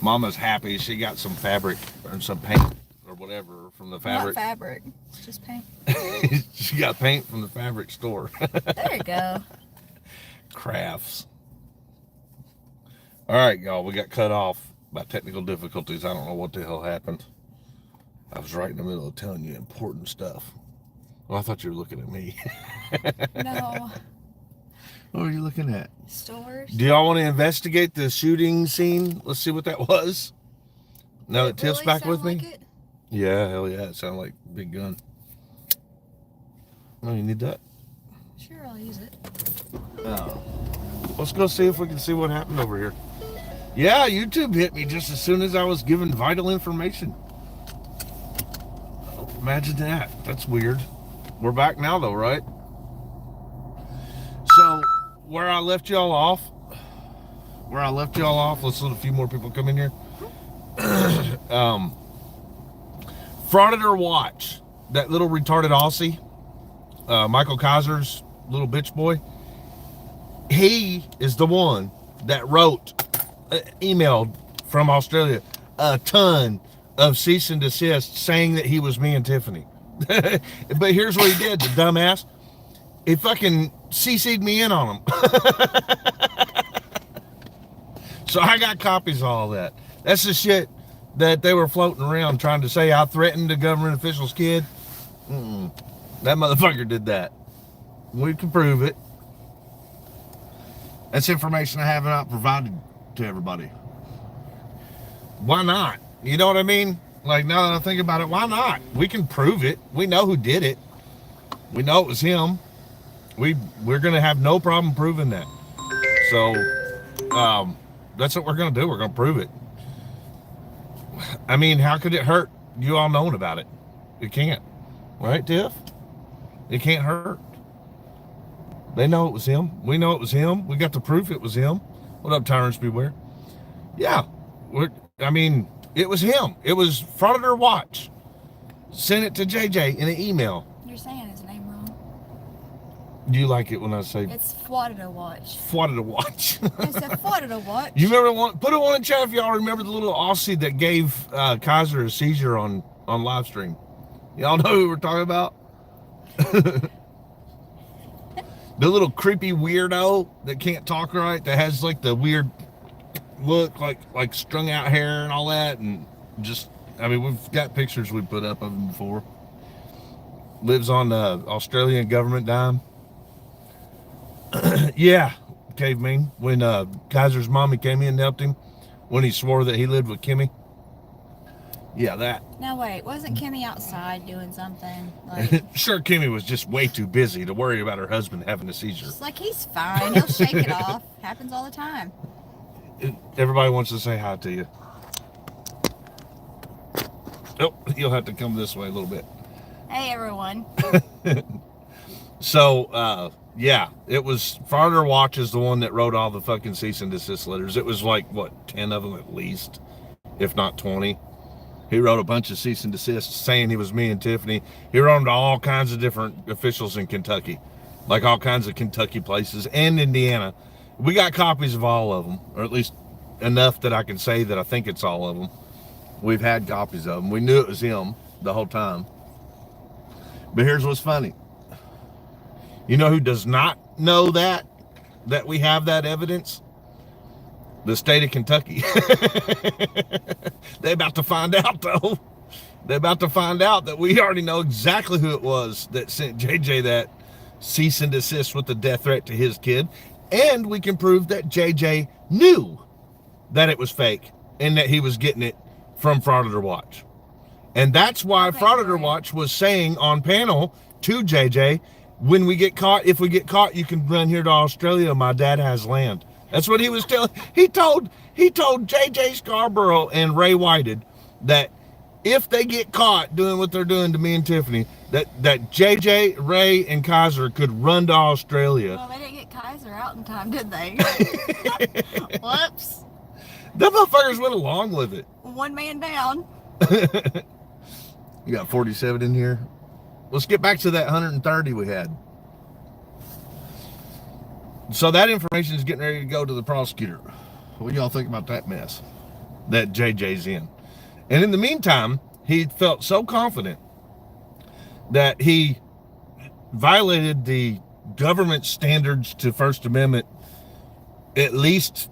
Mama's happy. She got some fabric or some paint or whatever from the Not fabric. fabric. It's just paint. She got paint from the fabric store. There you go. Crafts. All right, y'all. We got cut off by technical difficulties. I don't know what the hell happened. I was right in the middle of telling you important stuff. Well, I thought you were looking at me. No. What were you looking at? Stores. Do y'all want to investigate the shooting scene? Let's see what that was. Now that Tiff's back with me. Like it? Yeah, hell yeah. It sounded like a big gun. Oh, you need that? Sure, I'll use it. Oh. Let's go see if we can see what happened over here. Yeah, YouTube hit me just as soon as I was given vital information. Imagine that. That's weird. We're back now though, right? So, where I left y'all off, let's let a few more people come in here. Frauditor Watch, that little retarded Aussie, Michael Kaiser's little bitch boy, he is the one that wrote, emailed from Australia a ton of cease and desist saying that he was me and Tiffany. But here's what he did, the dumbass. He fucking CC'd me in on him. So I got copies of all that. That's the shit that they were floating around trying to say I threatened a government official's kid. That motherfucker did that. We can prove it. That's information I have not provided to everybody. Why not? You know what I mean? Like, now that I think about it, why not? We can prove it. We know who did it. We know it was him. We're going to have no problem proving that. So, that's what we're going to do. We're going to prove it. I mean, how could it hurt you all knowing about it? It can't. Right, Tiff? It can't hurt. They know it was him. We know it was him. We got the proof it was him. What up, Tyrants Beware? Yeah. It was him. It was Frauditor Watch. Sent it to JJ in an email. You're saying his name wrong. Do you like it when I say It's Frauditor Watch. Frauditor Watch? It's a Frauditor Watch. You remember one? Put it on in chat if y'all remember the little Aussie that gave Kaiser a seizure on live stream. Y'all know who we're talking about? The little creepy weirdo that can't talk right, that has like the weird look, like strung out hair and all that, and just, we've got pictures we put up of him before. Lives on the Australian government dime. Yeah, caveman. When Kaiser's mommy came in and helped him, when he swore that he lived with Kimmy. Yeah, that. No, wait. Wasn't Kimmy outside doing something? Like, Sure, Kimmy was just way too busy to worry about her husband having a seizure. it's like, he's fine. He'll shake it off. Happens all the time. Everybody wants to say hi to you. Oh, you'll have to come this way a little bit. Hey, everyone. So, yeah, it was Frauditor Watch is the one that wrote all the fucking cease and desist letters. It was like, what, 10 of them at least, if not 20. He wrote a bunch of cease and desists saying he was me and Tiffany. He wrote them to all kinds of different officials in Kentucky, like all kinds of Kentucky places and Indiana. We got copies of all of them, or at least enough that I can say that I think it's all of them. We've had copies of them. We knew it was him the whole time. But here's what's funny. You know who does not know that we have that evidence? The state of Kentucky. They're about to find out, though. They're about to find out that we already know exactly who it was that sent JJ that cease and desist with the death threat to his kid. And we can prove that JJ knew that it was fake and that he was getting it from Frauditor Watch. And that's why Frauditor Watch was saying on panel to JJ, when we get caught, if we get caught, you can run here to Australia. My dad has land. That's what he was telling. He told JJ Scarborough and Ray Whited that if they get caught doing what they're doing to me and Tiffany, that JJ, Ray, and Kaiser could run to Australia. Well, they didn't get Kaiser out in time, did they? Whoops. The motherfuckers went along with it. One man down. You got 47 in here. Let's get back to that 130 we had. So that information is getting ready to go to the prosecutor. What do y'all think about that mess? that JJ's in. And in the meantime, he felt so confident that he violated the government standards to First Amendment at least,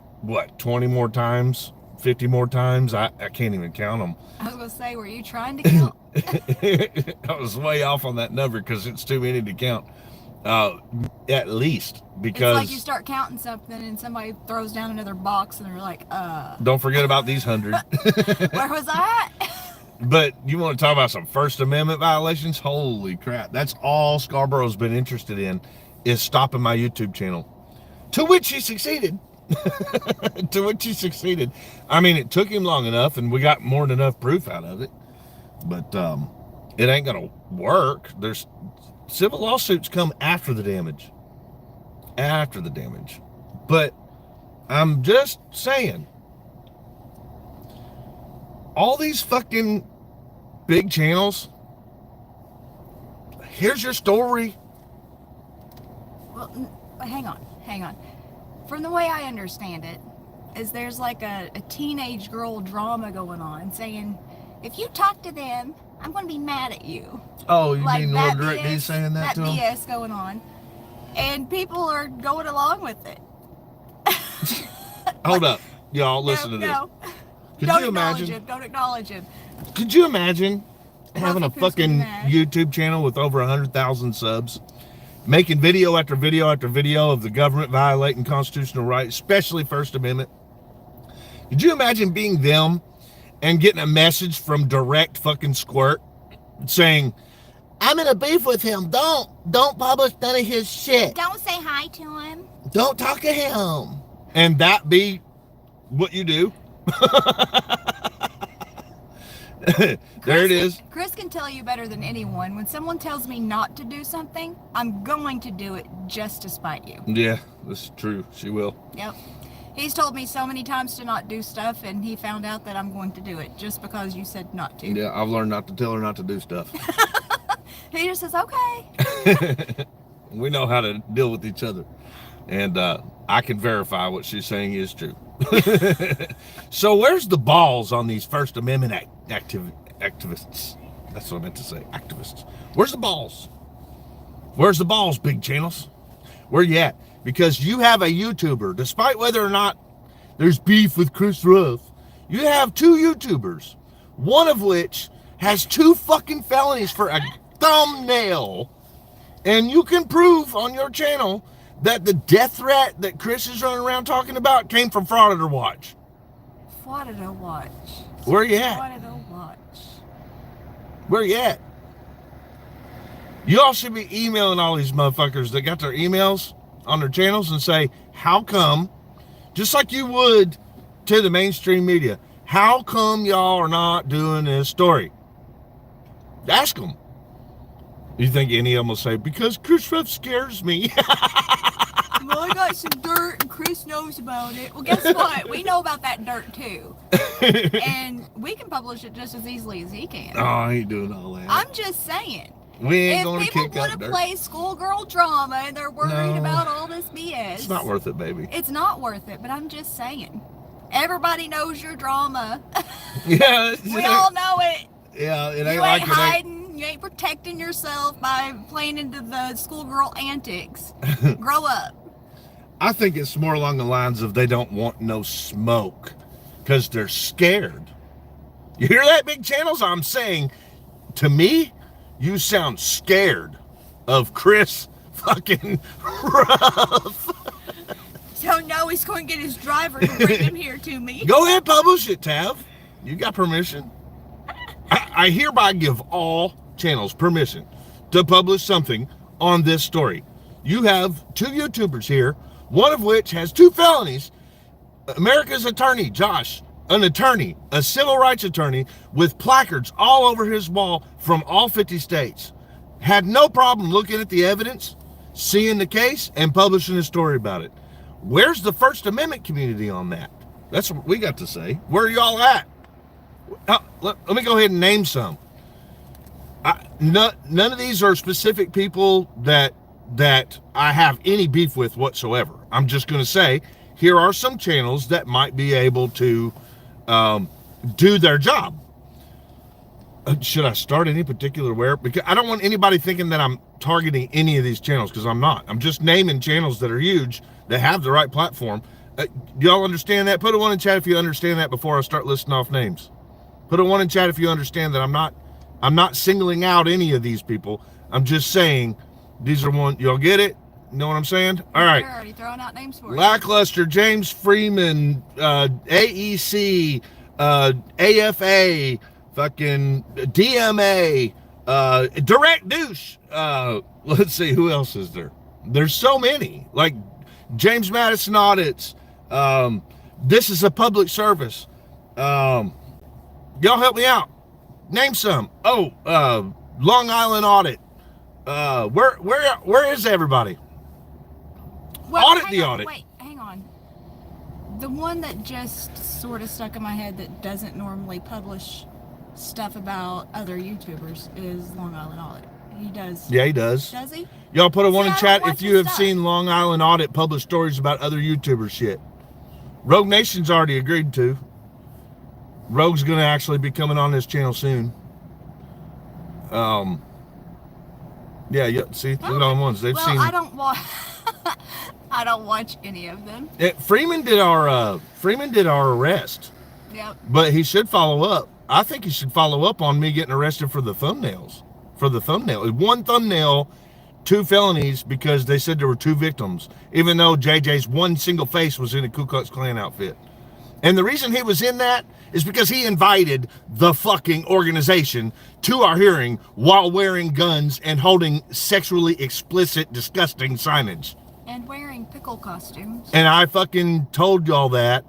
20 more times, 50 more times? I can't even count them. I was going to say, were you trying to count? I was way off on that number because it's too many to count. At least, because... It's like you start counting something and somebody throws down another box and they're like, Don't forget about these 100. Where was I at? But you want to talk about some First Amendment violations? Holy crap. That's all Scarborough's been interested in, is stopping my YouTube channel. To which he succeeded. To which he succeeded. I mean, it took him long enough, and we got more than enough proof out of it. But it ain't going to work. There's civil lawsuits come after the damage. After the damage. But I'm just saying, all these fucking big channels, here's your story. Well, hang on. From the way I understand it, is there's like a teenage girl drama going on saying, if you talk to them, I'm going to be mad at you. Oh, you like mean Lord Direct D saying that to him? That BS going on. And people are going along with it. Hold up. Y'all, listen to this. Could you imagine? Don't acknowledge him. Could you imagine having a Could fucking YouTube channel with over 100,000 subs, making video after video after video of the government violating constitutional rights, especially First Amendment? Could you imagine being them and getting a message from Direct fucking Squirt saying, I'm in a beef with him. Don't publish none of his shit. Don't say hi to him. Don't talk to him. And that be what you do? There it is. Chris can tell you better than anyone. When someone tells me not to do something, I'm going to do it just to spite you. Yeah, that's true. She will. Yep. He's told me so many times to not do stuff, and he found out that I'm going to do it just because you said not to. Yeah, I've learned not to tell her not to do stuff. He just says, okay. We know how to deal with each other. And I can verify what she's saying is true. So where's the balls on these First Amendment activists? That's what I meant to say, activists. Where's the balls? Where's the balls, big channels? Where you at? Because you have a YouTuber, despite whether or not there's beef with Chris Ruff, you have two YouTubers, one of which has 2 fucking felonies for a thumbnail. And you can prove on your channel that the death threat that Chris is running around talking about came from Frauditor Watch. Frauditor Watch. Where you at? Frauditor Watch. Where you at? You all should be emailing all these motherfuckers that got their emails on their channels and say, how come, just like you would to the mainstream media, how come y'all are not doing this story? Ask them. You think any of them will say, because Chris Ruff scares me? Well, I got some dirt and Chris knows about it. Well, guess what? We know about that dirt too. And we can publish it just as easily as he can. Oh, I ain't doing all that. I'm just saying. We ain't if going to people kick out want to dirt. play schoolgirl drama and they're worried No. about all this BS. It's not worth it, baby. It's not worth it, but I'm just saying. Everybody knows your drama. Yeah. We all know it. Yeah, it ain't You like ain't it ain't. hiding. You ain't protecting yourself by playing into the schoolgirl antics. Grow up. I think it's more along the lines of they don't want no smoke because they're scared. You hear that, big channels? I'm saying, to me, you sound scared of Chris fucking Ruff. So now he's going to get his driver to bring him here to me. Go ahead, publish it, Tav. You got permission. I hereby give all channels permission to publish something on this story. You have 2 YouTubers here, one of which has 2 felonies. America's attorney, Josh, an attorney, a civil rights attorney with placards all over his wall from all 50 states, had no problem looking at the evidence, seeing the case, and publishing a story about it. Where's the First Amendment community on that? That's what we got to say. Where are y'all at? Let me go ahead and name some. None of these are specific people that I have any beef with whatsoever. I'm just going to say, here are some channels that might be able to do their job. Should I start any particular where? Because I don't want anybody thinking that I'm targeting any of these channels, because I'm not. I'm just naming channels that are huge, that have the right platform. Do y'all understand that? Put a 1 in chat if you understand that before I start listing off names. Put a 1 in chat if you understand that I'm not singling out any of these people. I'm just saying these are one. Y'all get it? You know what I'm saying? All right. They're already throwing out names for Lackluster, James Freeman, AEC, AFA, fucking DMA, Direct Douche. Let's see, who else is there? There's so many. Like James Madison Audits. This is a public service. Y'all help me out. Name some. Oh, Long Island Audit. Where is everybody? Well, Audit the audit. Wait, hang on. The one that just sort of stuck in my head that doesn't normally publish stuff about other YouTubers is Long Island Audit. He does. Yeah, he does. Does he? Y'all put a 1 See, in I chat don't if watch you his have stuff. seen Long Island Audit publish stories about other YouTubers shit. Rogue Nation's already agreed to. Rogue's gonna actually be coming on this channel soon. Yeah, see, look at all the ones they've Well, seen. I don't watch. I don't watch any of them. Freeman did our arrest, Yep. but he should follow up. I think he should follow up on me getting arrested for the thumbnails. For the thumbnail, 1 thumbnail, 2 felonies, because they said there were 2 victims, even though JJ's one single face was in a Ku Klux Klan outfit. And the reason he was in that is because he invited the fucking organization to our hearing while wearing guns and holding sexually explicit, disgusting signage. And wearing pickle costumes. And I fucking told y'all that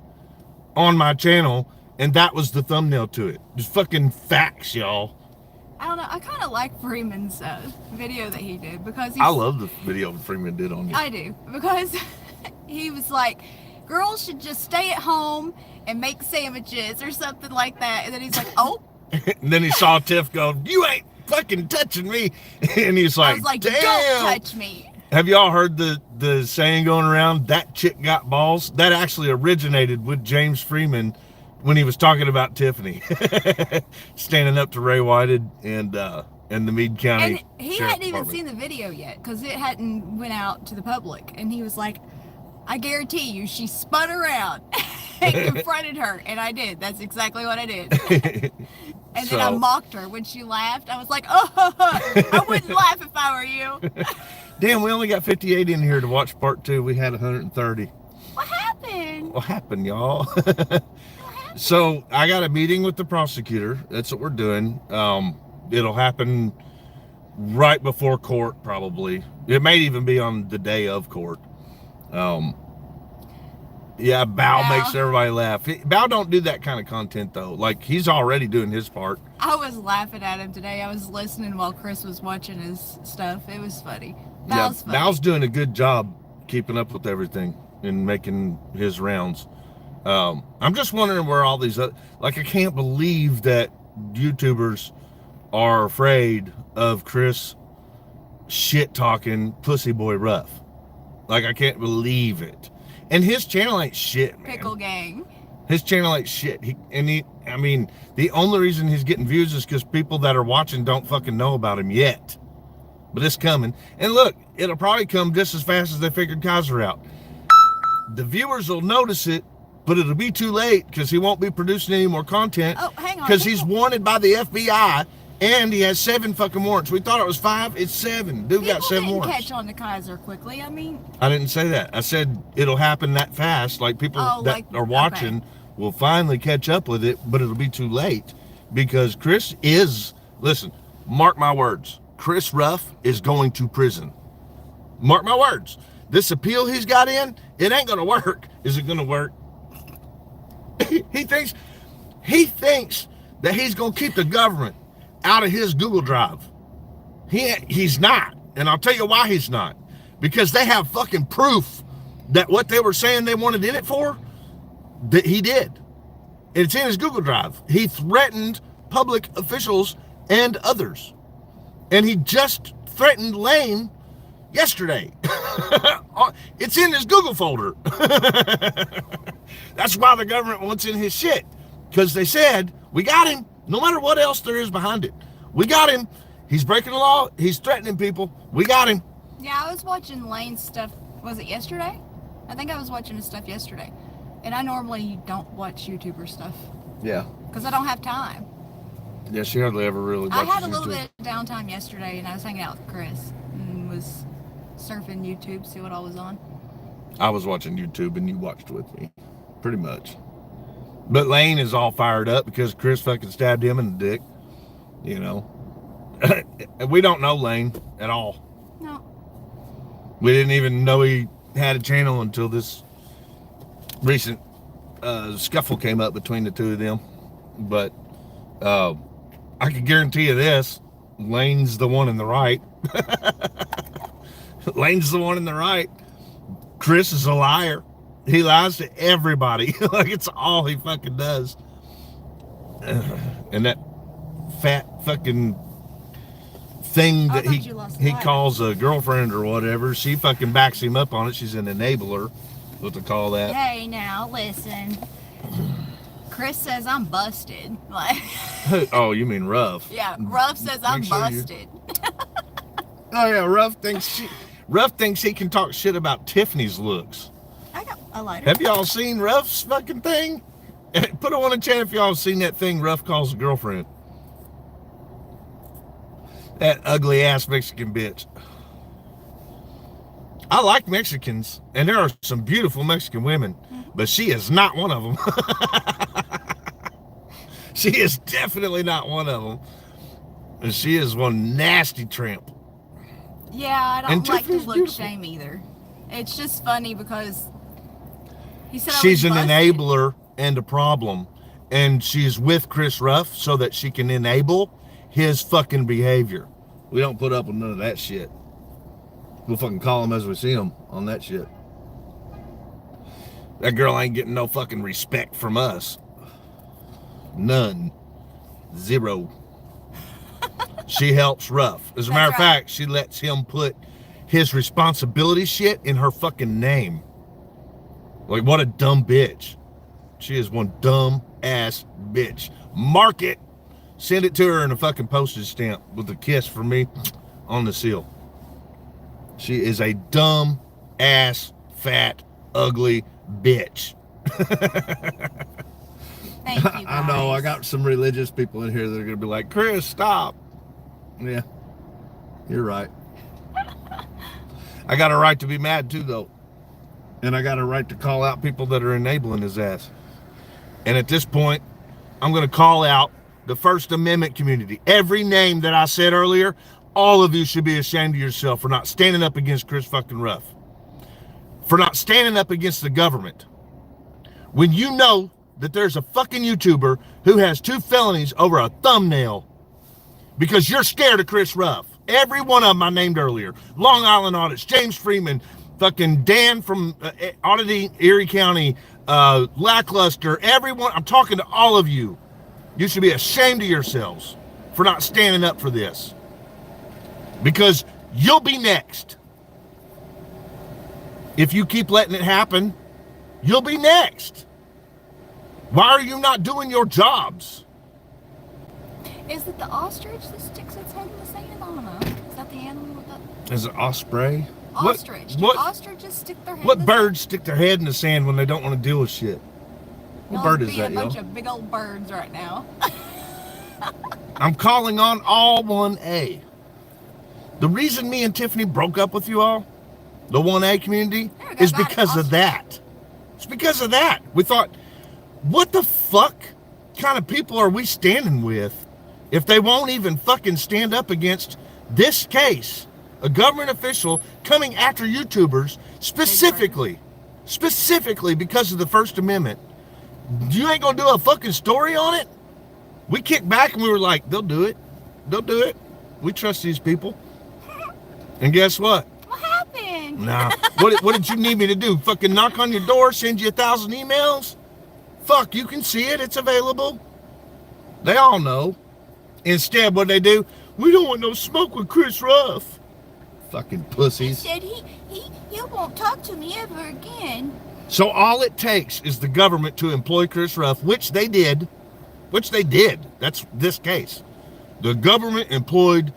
on my channel, and that was the thumbnail to it. Just fucking facts, y'all. I don't know. I kind of like Freeman's video that he did because I love the video Freeman did on you. I do, because he was like, girls should just stay at home and make sandwiches or something like that. And then he's like, oh. And then he saw Tiff go, "You ain't fucking touching me." And he's I like, was like, "Damn." don't touch me. Have y'all heard the saying going around, that chick got balls? That actually originated with James Freeman when he was talking about Tiffany. Standing up to Ray Whited and the Meade County And he Sheriff hadn't even Department. seen the video yet because it hadn't went out to the public. And he was like, I guarantee you, she spun around and confronted her. And I did. That's exactly what I did. And then I So- mocked her when she laughed. I was like, oh, I wouldn't laugh if I were you. Damn, we only got 58 in here to watch part 2. We had 130. What happened? What happened, y'all? So I got a meeting with the prosecutor. That's what we're doing. It'll happen right before court, probably. It may even be on the day of court. Yeah, Bao Bao. makes everybody laugh. Bao don't do that kind of content though. Like, he's already doing his part. I was laughing at him today. I was listening while Chris was watching his stuff. It was funny. That was funny. Bao's doing a good job keeping up with everything and making his rounds. I'm just wondering where all these I can't believe that YouTubers are afraid of Chris shit talking Pussy Boy Rough. Like, I can't believe it. And his channel ain't shit, man. Pickle Gang. His channel ain't shit. I mean, the only reason he's getting views is because people that are watching don't fucking know about him yet. But it's coming. And look, it'll probably come just as fast as they figured Kaiser out. The viewers will notice it, but it'll be too late because he won't be producing any more content. Oh, hang on. Because he's wanted by the FBI and he has 7 fucking warrants. We thought it was 5. It's 7. Dude got 7 didn't warrants. catch on to Kaiser quickly. I mean, I didn't say that. I said it'll happen that fast. Like, people that are watching will finally catch up with it, but it'll be too late because Chris is, listen, mark my words, Chris Ruff is going to prison. Mark my words. This appeal he's got in, it ain't gonna work. Is it gonna work? He thinks that he's gonna keep the government out of his Google Drive. He's not. And I'll tell you why he's not. Because they have fucking proof that what they were saying they wanted in it for, that he did. It's in his Google Drive. He threatened public officials and others. And he just threatened Lane yesterday. It's in his Google folder. That's why the government wants in his shit. Because they said, we got him. No matter what else there is behind it. We got him. He's breaking the law. He's threatening people. We got him. Yeah, I was watching Lane's stuff. Was it yesterday? I think I was watching his stuff yesterday. And I normally don't watch YouTuber stuff. Yeah. Because I don't have time. Yeah, she hardly ever really I watches had a little YouTube. bit of downtime yesterday, and I was hanging out with Chris and was surfing YouTube, see what all was on. I was watching YouTube and you watched with me. Pretty much. But Lane is all fired up because Chris fucking stabbed him in the dick. You know. We don't know Lane at all. No. We didn't even know he had a channel until this recent scuffle came up between the two of them. But I can guarantee you this, Lane's the one in the right. Lane's the one in the right. Chris is a liar. He lies to everybody. Like, it's all he fucking does. And that fat fucking thing that he calls a girlfriend or whatever, she fucking backs him up on it. She's an enabler, what they call that. Hey, now, listen. Chris says I'm busted. Like, oh, you mean Ruff? yeah, Ruff says I'm busted. Oh yeah, Ruff thinks he can talk shit about Tiffany's looks. I got a lighter. Have y'all seen Ruff's fucking thing? Put it on the chat if y'all seen that thing Ruff calls a girlfriend. That ugly ass Mexican bitch. I like Mexicans, and there are some beautiful Mexican women, but she is not one of them. She is definitely not one of them. And she is one nasty tramp. Yeah, I don't And like to Tiffany's look beautiful. shame either. It's just funny because he said She's I an was busted. enabler and a problem, and she's with Chris Ruff so that she can enable his fucking behavior. We don't put up with none of that shit. We'll fucking call him as we see him on that shit. That girl ain't getting no fucking respect from us. None. Zero. She helps Ruff. As a matter of fact, she lets him put his responsibility shit in her fucking name. Like, what a dumb bitch. She is one dumb ass bitch. Mark it. Send it to her in a fucking postage stamp with a kiss from me on the seal. She is a dumb ass, fat, ugly bitch. Thank you, guys. I know, I got some religious people in here that are going to be like, Chris, stop. Yeah, you're right. I got a right to be mad too, though. And I got a right to call out people that are enabling his ass. And at this point, I'm going to call out the First Amendment community. Every name that I said earlier, all of you should be ashamed of yourself for not standing up against Chris fucking Ruff. For not standing up against the government. When you know that there's a fucking YouTuber who has 2 felonies over a thumbnail because you're scared of Chris Ruff. Every one of them I named earlier. Long Island Audits, James Freeman, fucking Dan from Auditing Erie County, Lackluster, everyone. I'm talking to all of you. You should be ashamed of yourselves for not standing up for this. Because you'll be next. If you keep letting it happen, you'll be next. Why are you not doing your jobs? Is it the ostrich that sticks its head in the sand? I don't know. Is that the animal with the Is it osprey? ostrich? Do What ostriches stick their head what in the birds stick their head in the sand when they don't want to deal with shit? What Y'all bird is being that, a bunch yo? of big old birds right now. I'm calling on all 1A. The reason me and Tiffany broke up with you all, the 1A community, There we go, is got it, because of ostrich. that. It's because of that. We thought, what the fuck kind of people are we standing with if they won't even fucking stand up against this case? A government official coming after YouTubers specifically because of the First Amendment. You ain't gonna do a fucking story on it? We kicked back and we were like, they'll do it. They'll do it. We trust these people. And guess what? What happened? Nah. What did you need me to do? Fucking knock on your door, send you 1,000 emails? Fuck, you can see it. It's available. They all know. Instead, what they do? We don't want no smoke with Chris Ruff. Fucking He pussies. said he won't talk to me ever again. So all it takes is the government to employ Chris Ruff, which they did. which they did. That's this case. The government employed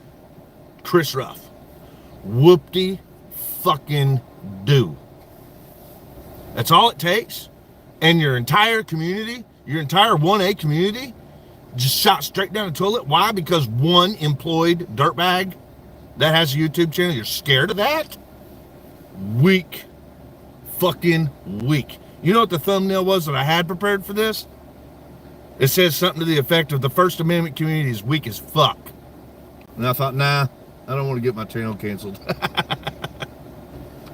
Chris Ruff. Whoop-de fucking do. That's all it takes. And your entire community, your entire 1A community, just shot straight down the toilet. Why? Because one employed dirtbag that has a YouTube channel. You're scared of that? Weak. Fucking weak. You know what the thumbnail was that I had prepared for this? It says something to the effect of the First Amendment community is weak as fuck. And I thought, nah, I don't want to get my channel canceled.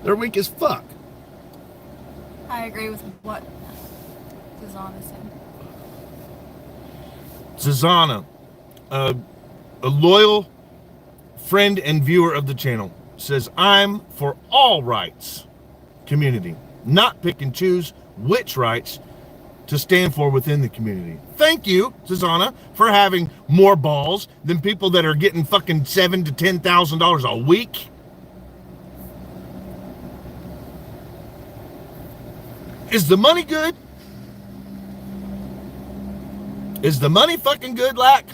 They're weak as fuck. I agree with what Susanna said. Susanna, a loyal friend and viewer of the channel, says, I'm for all rights community, not pick and choose which rights to stand for within the community. Thank you, Susanna, for having more balls than people that are getting fucking $7,000 to $10,000 a week. Is the money good? Is the money fucking good, Lack?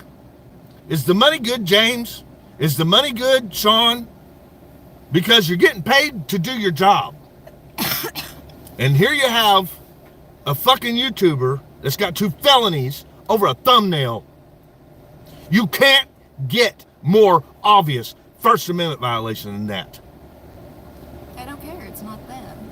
Is the money good, James? Is the money good, Sean? Because you're getting paid to do your job. And here you have a fucking YouTuber that's got 2 felonies over a thumbnail. You can't get more obvious First Amendment violation than that. They don't care. It's not them.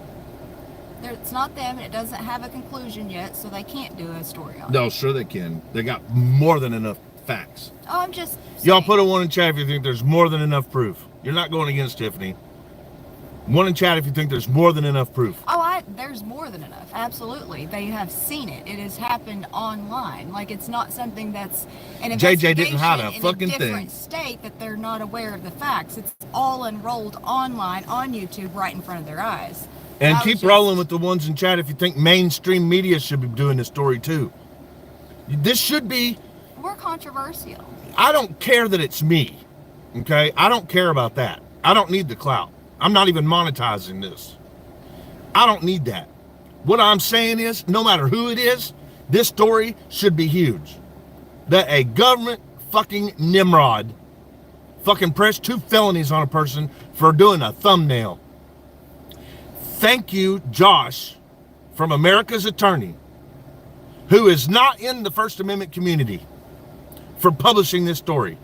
It's not them, and it doesn't have a conclusion yet, so they can't do a story on it. No, sure they can. They got more than enough facts. Oh, I'm just saying. Y'all put a 1 in chat if you think there's more than enough proof. You're not going against Tiffany. 1 in chat if you think there's more than enough proof. Oh, there's more than enough. Absolutely. They have seen it. It has happened online. Like, it's not something that's an JJ didn't hide a investigation fucking in a different thing. state that they're not aware of the facts. It's all enrolled online on YouTube right in front of their eyes. And That was keep just- rolling with the ones in chat if you think mainstream media should be doing this story too. This should be, More controversial. I don't care that it's me, okay? I don't care about that. I don't need the clout. I'm not even monetizing this. I don't need that. What I'm saying is, no matter who it is, this story should be huge. That a government fucking Nimrod fucking pressed 2 felonies on a person for doing a thumbnail. Thank you, Josh, from America's Attorney, who is not in the First Amendment community, for publishing this story.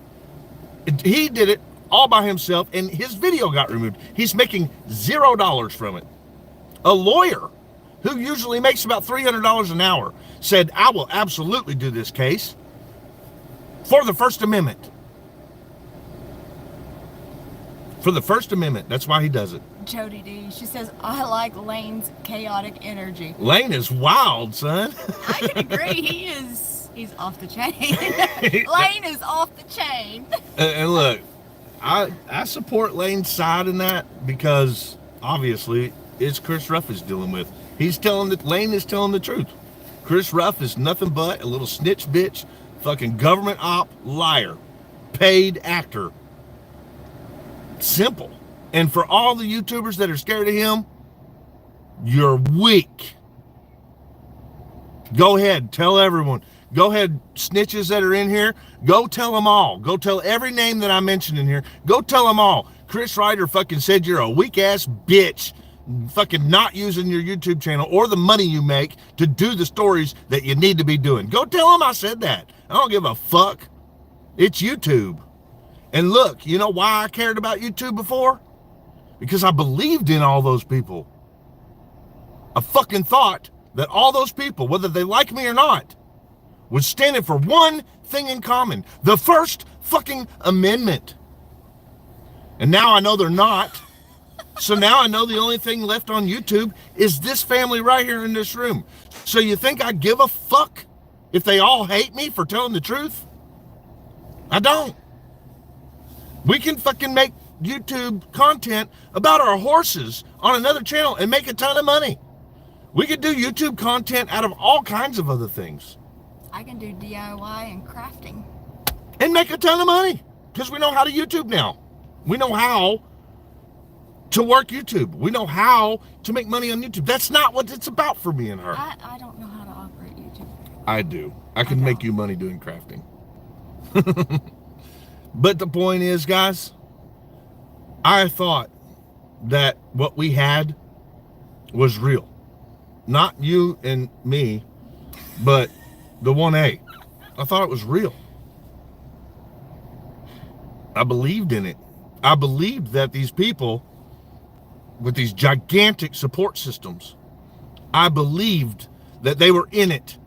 He did it all by himself, and his video got removed. He's making $0 from it. A lawyer who usually makes about $300 an hour said, I will absolutely do this case for the First Amendment. For the First Amendment. That's why he does it. Jody D. She says, I like Lane's chaotic energy. Lane is wild, son. I can agree. He's off the chain. Lane is off the chain. And look, I support Lane's side in that because obviously it's Chris Ruff is dealing with. Lane is telling the truth. Chris Ruff is nothing but a little snitch bitch, fucking government op, liar, paid actor. Simple. And for all the YouTubers that are scared of him, you're weak. Go ahead, tell everyone. Go ahead, snitches that are in here, go tell them all. Go tell every name that I mentioned in here. Go tell them all. Chris Ryder fucking said you're a weak-ass bitch, fucking not using your YouTube channel or the money you make to do the stories that you need to be doing. Go tell them I said that. I don't give a fuck. It's YouTube. And look, you know why I cared about YouTube before? Because I believed in all those people. I fucking thought that all those people, whether they like me or not, was standing for one thing in common. The First fucking Amendment. And now I know they're not. So now I know the only thing left on YouTube is this family right here in this room. So you think I give a fuck if they all hate me for telling the truth? I don't. We can fucking make YouTube content about our horses on another channel and make a ton of money. We could do YouTube content out of all kinds of other things. I can do DIY and crafting. And make a ton of money. Because we know how to YouTube now. We know how to work YouTube. We know how to make money on YouTube. That's not what it's about for me and her. I don't know how to operate YouTube. I do. I can I make don't. you money doing crafting. But the point is, guys, I thought that what we had was real. Not you and me, but the 1A. I thought it was real. I believed in it. I believed that these people with these gigantic support systems, I believed that they were in it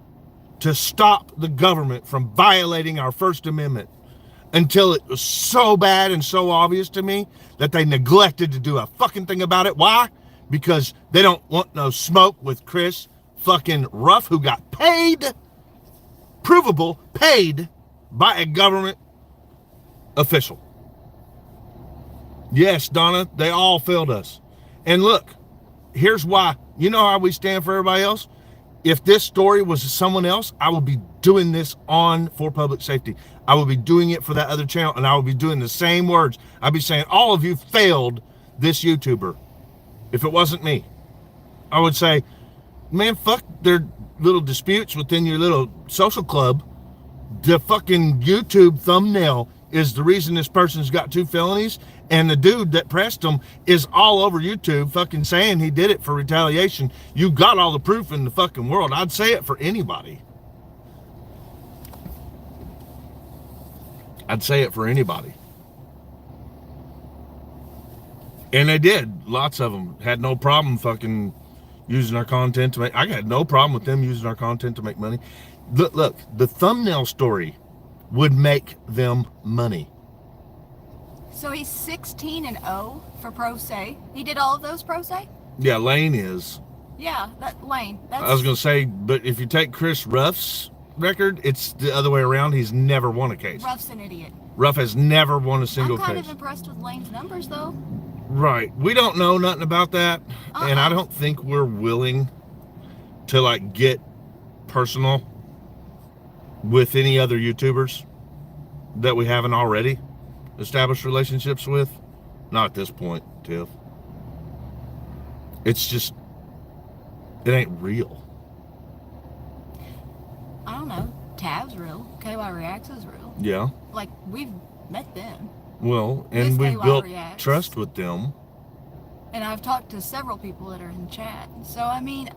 to stop the government from violating our First Amendment, until it was so bad and so obvious to me that they neglected to do a fucking thing about it. Why? Because they don't want no smoke with Chris fucking Ruff, who got paid, provable, paid by a government official. Yes, Donna, they all failed us. And look, here's why. You know how we stand for everybody else? If this story was someone else, I would be doing this on For Public Safety. I would be doing it for that other channel, and I would be doing the same words. I'd be saying, all of you failed this YouTuber. If it wasn't me, I would say, man, fuck their little disputes within your little social club. The fucking YouTube thumbnail is the reason this person's got 2 felonies, and the dude that pressed him is all over YouTube fucking saying he did it for retaliation. You got all the proof in the fucking world. I'd say it for anybody. I'd say it for anybody. And they did. Lots of them had no problem fucking using our content to make. I got no problem with them using our content to make money. Look, the thumbnail story would make them money. So he's 16-0 for Pro Se. He did all of those Pro Se? Yeah, Lane is. Yeah, that Lane. That's, I was going to say, but if you take Chris Ruff's record, it's the other way around. He's never won a case. Ruff's an idiot. Ruff has never won a single I'm kind case. of impressed with Lane's numbers, though. Right. We don't know nothing about that. And I don't think we're willing to like get personal with any other YouTubers that we haven't already established relationships with. Not at this point, Tiff. It's just, it ain't real. I don't know. Tab's real. KY Reacts is real. Yeah. Like, we've met them. Well, and Miss we've KY built Reacts. trust with them. And I've talked to several people that are in chat. So, I mean,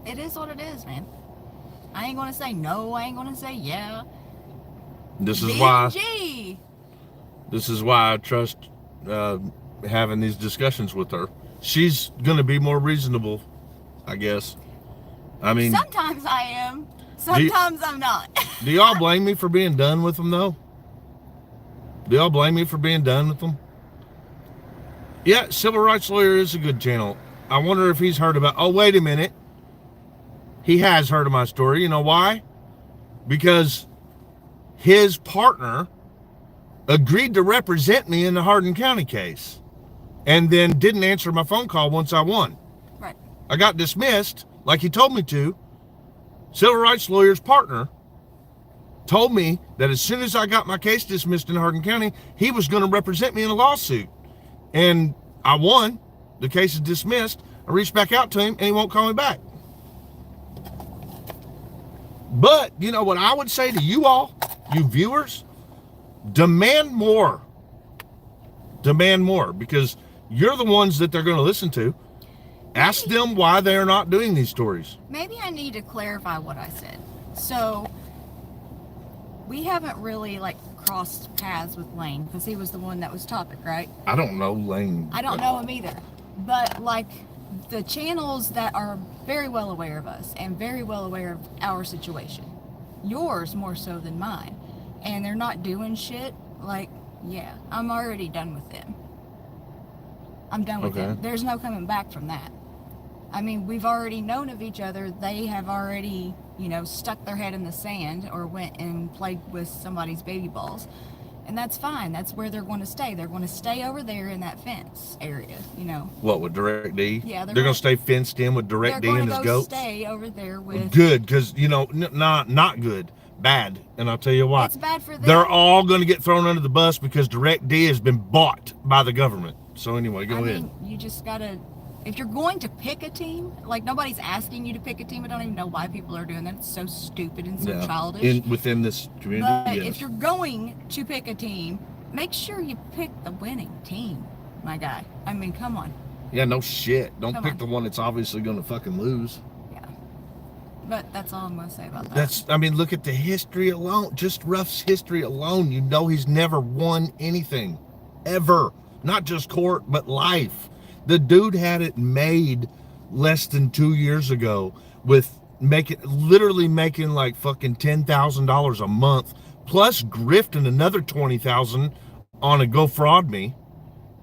it is what it is, man. I ain't going to say no. I ain't going to say yeah. This is why. BG. This is why I trust having these discussions with her. She's gonna be more reasonable, I guess. I mean, Sometimes I am. Sometimes I'm not. do y'all blame me for being done with them, though? Do y'all blame me for being done with them? Yeah, Civil Rights Lawyer is a good channel. I wonder if he's heard about. Oh, wait a minute. He has heard of my story. You know why? Because his partner agreed to represent me in the Hardin County case, and then didn't answer my phone call once I won. Right. I got dismissed like he told me to. Civil Rights Lawyer's partner told me that as soon as I got my case dismissed in Hardin County, he was going to represent me in a lawsuit. And I won. The case is dismissed. I reached back out to him, and he won't call me back. But, you know what I would say to you all, you viewers? Demand more. Demand more, because you're the ones that they're going to listen to. Ask them why they are not doing these stories. Maybe I need to clarify what I said. So, we haven't really, like, crossed paths with Lane, because he was the one that was topic, right? I don't know Lane. I don't know him either. But, like, the channels that are very well aware of us and very well aware of our situation, yours more so than mine, and they're not doing shit, like, yeah, I'm already done with them. I'm done with them. There's no coming back from that. I mean, we've already known of each other. They have already, you know, stuck their head in the sand or went and played with somebody's baby balls. And that's fine. That's where they're going to stay. They're going to stay over there in that fence area, you know. What, with Direct D? Yeah, they're going to stay fenced in with Direct D and his goats. goats? Stay over there with... Good, because, you know, not good. Bad. And I'll tell you what. It's bad for them. They're all going to get thrown under the bus because Direct D has been bought by the government. So anyway, go ahead. You just got to If you're going to pick a team, like nobody's asking you to pick a team. I don't even know why people are doing that. It's so stupid and so childish. Within this community, but yes. if you're going to pick a team, make sure you pick the winning team, my guy. I mean, come on. Yeah, no shit. Don't pick the one that's obviously going to fucking lose. Yeah. But that's all I'm going to say about that. I mean, look at the history alone. Just Ruff's history alone. You know he's never won anything. Ever. Not just court, but life. The dude had it made less than 2 years ago with literally making like fucking $10,000 a month, plus grifting another $20,000 on a GoFraudMe.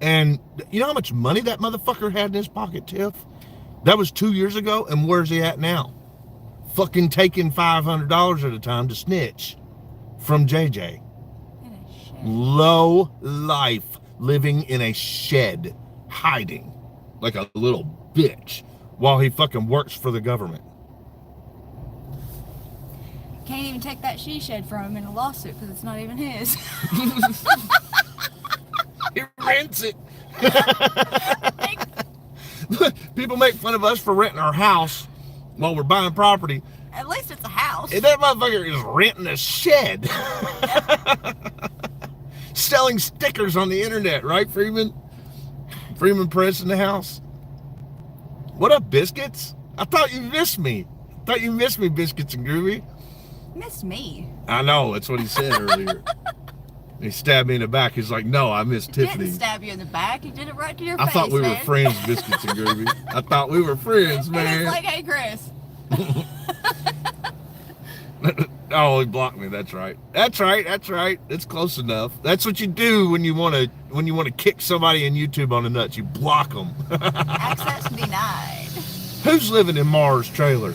And you know how much money that motherfucker had in his pocket, Tiff? That was 2 years ago, and where's he at now? Fucking taking $500 at a time to snitch from JJ. Low life, living in a shed, hiding like a little bitch while he fucking works for the government. Can't even take that she shed from him in a lawsuit because it's not even his. He rents it. People make fun of us for renting our house while we're buying property. At least it's a house. And that motherfucker is renting a shed. Selling stickers on the internet, right, Freeman? Freeman Press in the house. What up, Biscuits? I thought you missed me. Biscuits and Groovy. Miss me? I know, that's what he said earlier. He stabbed me in the back. He's like, no, I miss Tiffany. He didn't stab you in the back. He did it right to your face, I thought we man. were friends, Biscuits and Groovy. I thought we were friends, man. It's like, hey, Chris. Oh, he blocked me. That's right. It's close enough. That's what you do when you want to kick somebody in YouTube on the nuts. You block them. Access denied. Who's living in Mars' trailer?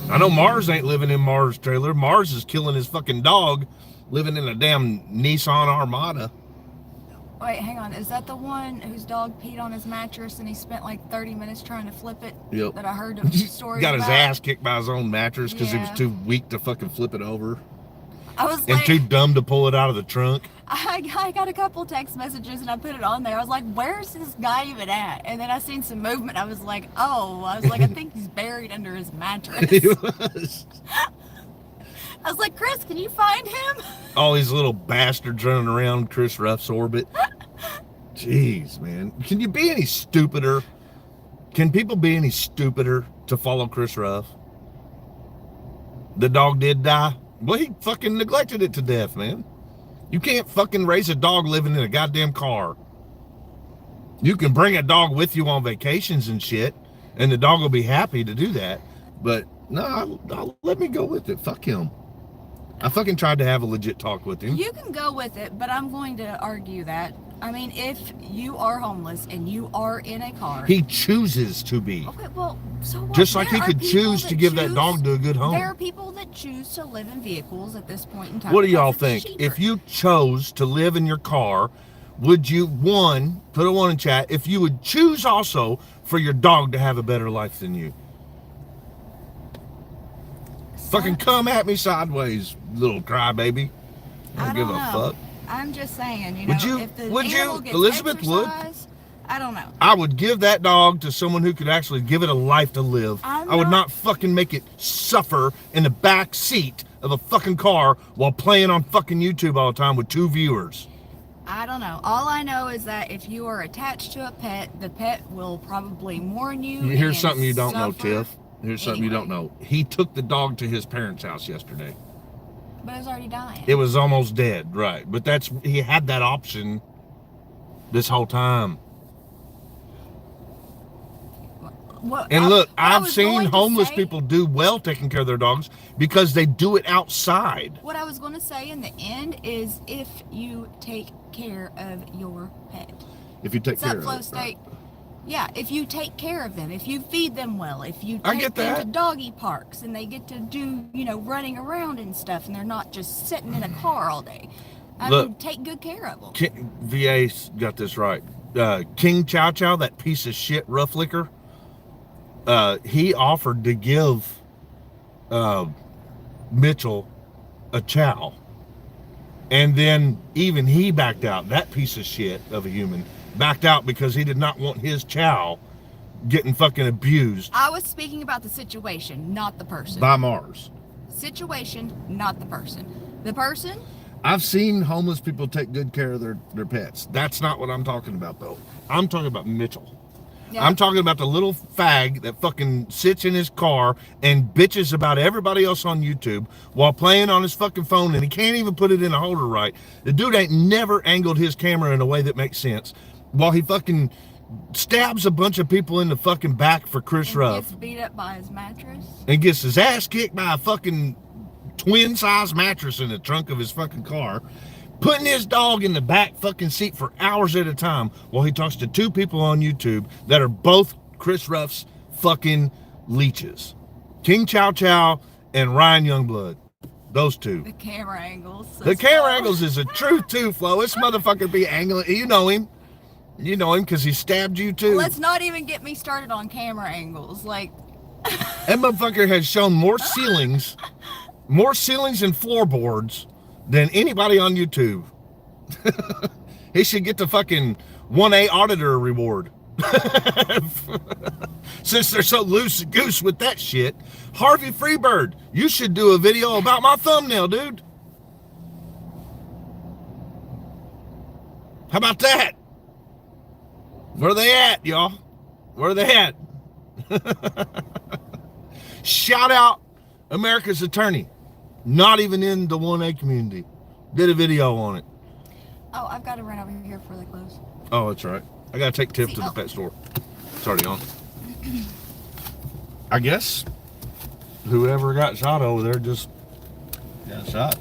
I know Mars ain't living in Mars' trailer. Mars is killing his fucking dog, living in a damn Nissan Armada. Wait, hang on. Is that the one whose dog peed on his mattress and he spent like 30 minutes trying to flip it? Yep. That I heard a story Got about? his ass kicked by his own mattress because he was Yeah. too weak to fucking flip it over. I was And like, too dumb to pull it out of the trunk. I got a couple text messages and I put it on there. I was like, where's this guy even at? And then I seen some movement. I was like, I think he's buried under his mattress. He was. I was like, Chris, can you find him? All these little bastards running around Chris Ruff's orbit. Jeez, man. Can you be any stupider? Can people be any stupider to follow Chris Ruff? The dog did die. Well, he fucking neglected it to death, man. You can't fucking raise a dog living in a goddamn car. You can bring a dog with you on vacations and shit, and the dog will be happy to do that. But no, I'll let me go with it. Fuck him. I fucking tried to have a legit talk with him. You can go with it, but I'm going to argue that. I mean, if you are homeless and you are in a car. He chooses to be. Okay, well, so what? Just like There he are could people choose to give that dog to a good home. There are people that choose to live in vehicles at this point in time. What do y'all because it's think? cheaper. If you chose to live in your car, would you, put a 1 in chat, if you would choose also for your dog to have a better life than you? Fucking come at me sideways, little crybaby. I don't give a fuck. I'm just saying, you know, Would you- if the would you? animal gets Elizabeth would? exercise, I don't know. I would give that dog to someone who could actually give it a life to live. I would not fucking make it suffer in the back seat of a fucking car while playing on fucking YouTube all the time with 2 viewers. I don't know. All I know is that if you are attached to a pet, the pet will probably mourn you. Here's and something you don't know, suffer. Tiff. Here's something you don't know. He took the dog to his parents' house yesterday. But it was already dying. It was almost dead, right? But he had that option this whole time. And look, I've seen homeless people do well taking care of their dogs because they do it outside. What I was going to say in the end is if you take care of your pet. If you take care of Flow it. State? Yeah, if you take care of them, if you feed them well, if you I take get them that. to doggy parks and they get to do, running around and stuff and they're not just sitting in a car all day. I Look, mean, take good care of them. VA's got this right. King Chow Chow, that piece of shit rough liquor, he offered to give Mitchell a chow. And then even he backed out. That piece of shit of a human backed out because he did not want his chow getting fucking abused I was speaking about the situation, not the person. by Mars. Situation, not the person. The person, I've seen homeless people take good care of their pets. That's not what I'm talking about, though. I'm talking about Mitchell. yeah, I'm talking about the little fag that fucking sits in his car and bitches about everybody else on YouTube while playing on his fucking phone, and he can't even put it in a holder right. The dude ain't never angled his camera in a way that makes sense while he fucking stabs a bunch of people in the fucking back for Chris and Ruff gets beat up by his mattress. and gets his ass kicked by a fucking twin-size mattress in the trunk of his fucking car, putting his dog in the back fucking seat for hours at a time while he talks to two people on YouTube that are both Chris Ruff's fucking leeches. King Chow Chow and Ryan Youngblood. Those two. The camera angles. The camera angles is a truth too, Flo. This motherfucker be angling. You know him. You know him because he stabbed you too. Let's not even get me started on camera angles. Like, That motherfucker has shown more ceilings and floorboards than anybody on YouTube. He should get the fucking 1A auditor reward. Since they're so loose goose with that shit. Harvey Freebird, you should do a video about my thumbnail, dude. How about that? Where are they at, y'all? Where are they at? Shout out America's Attorney. Not even in the 1A community. Did a video on it. oh, I've got to run over here before they close. Oh, that's right. I gotta take Tiff See, to the oh. pet store. It's already on. I guess whoever got shot over there just got shot.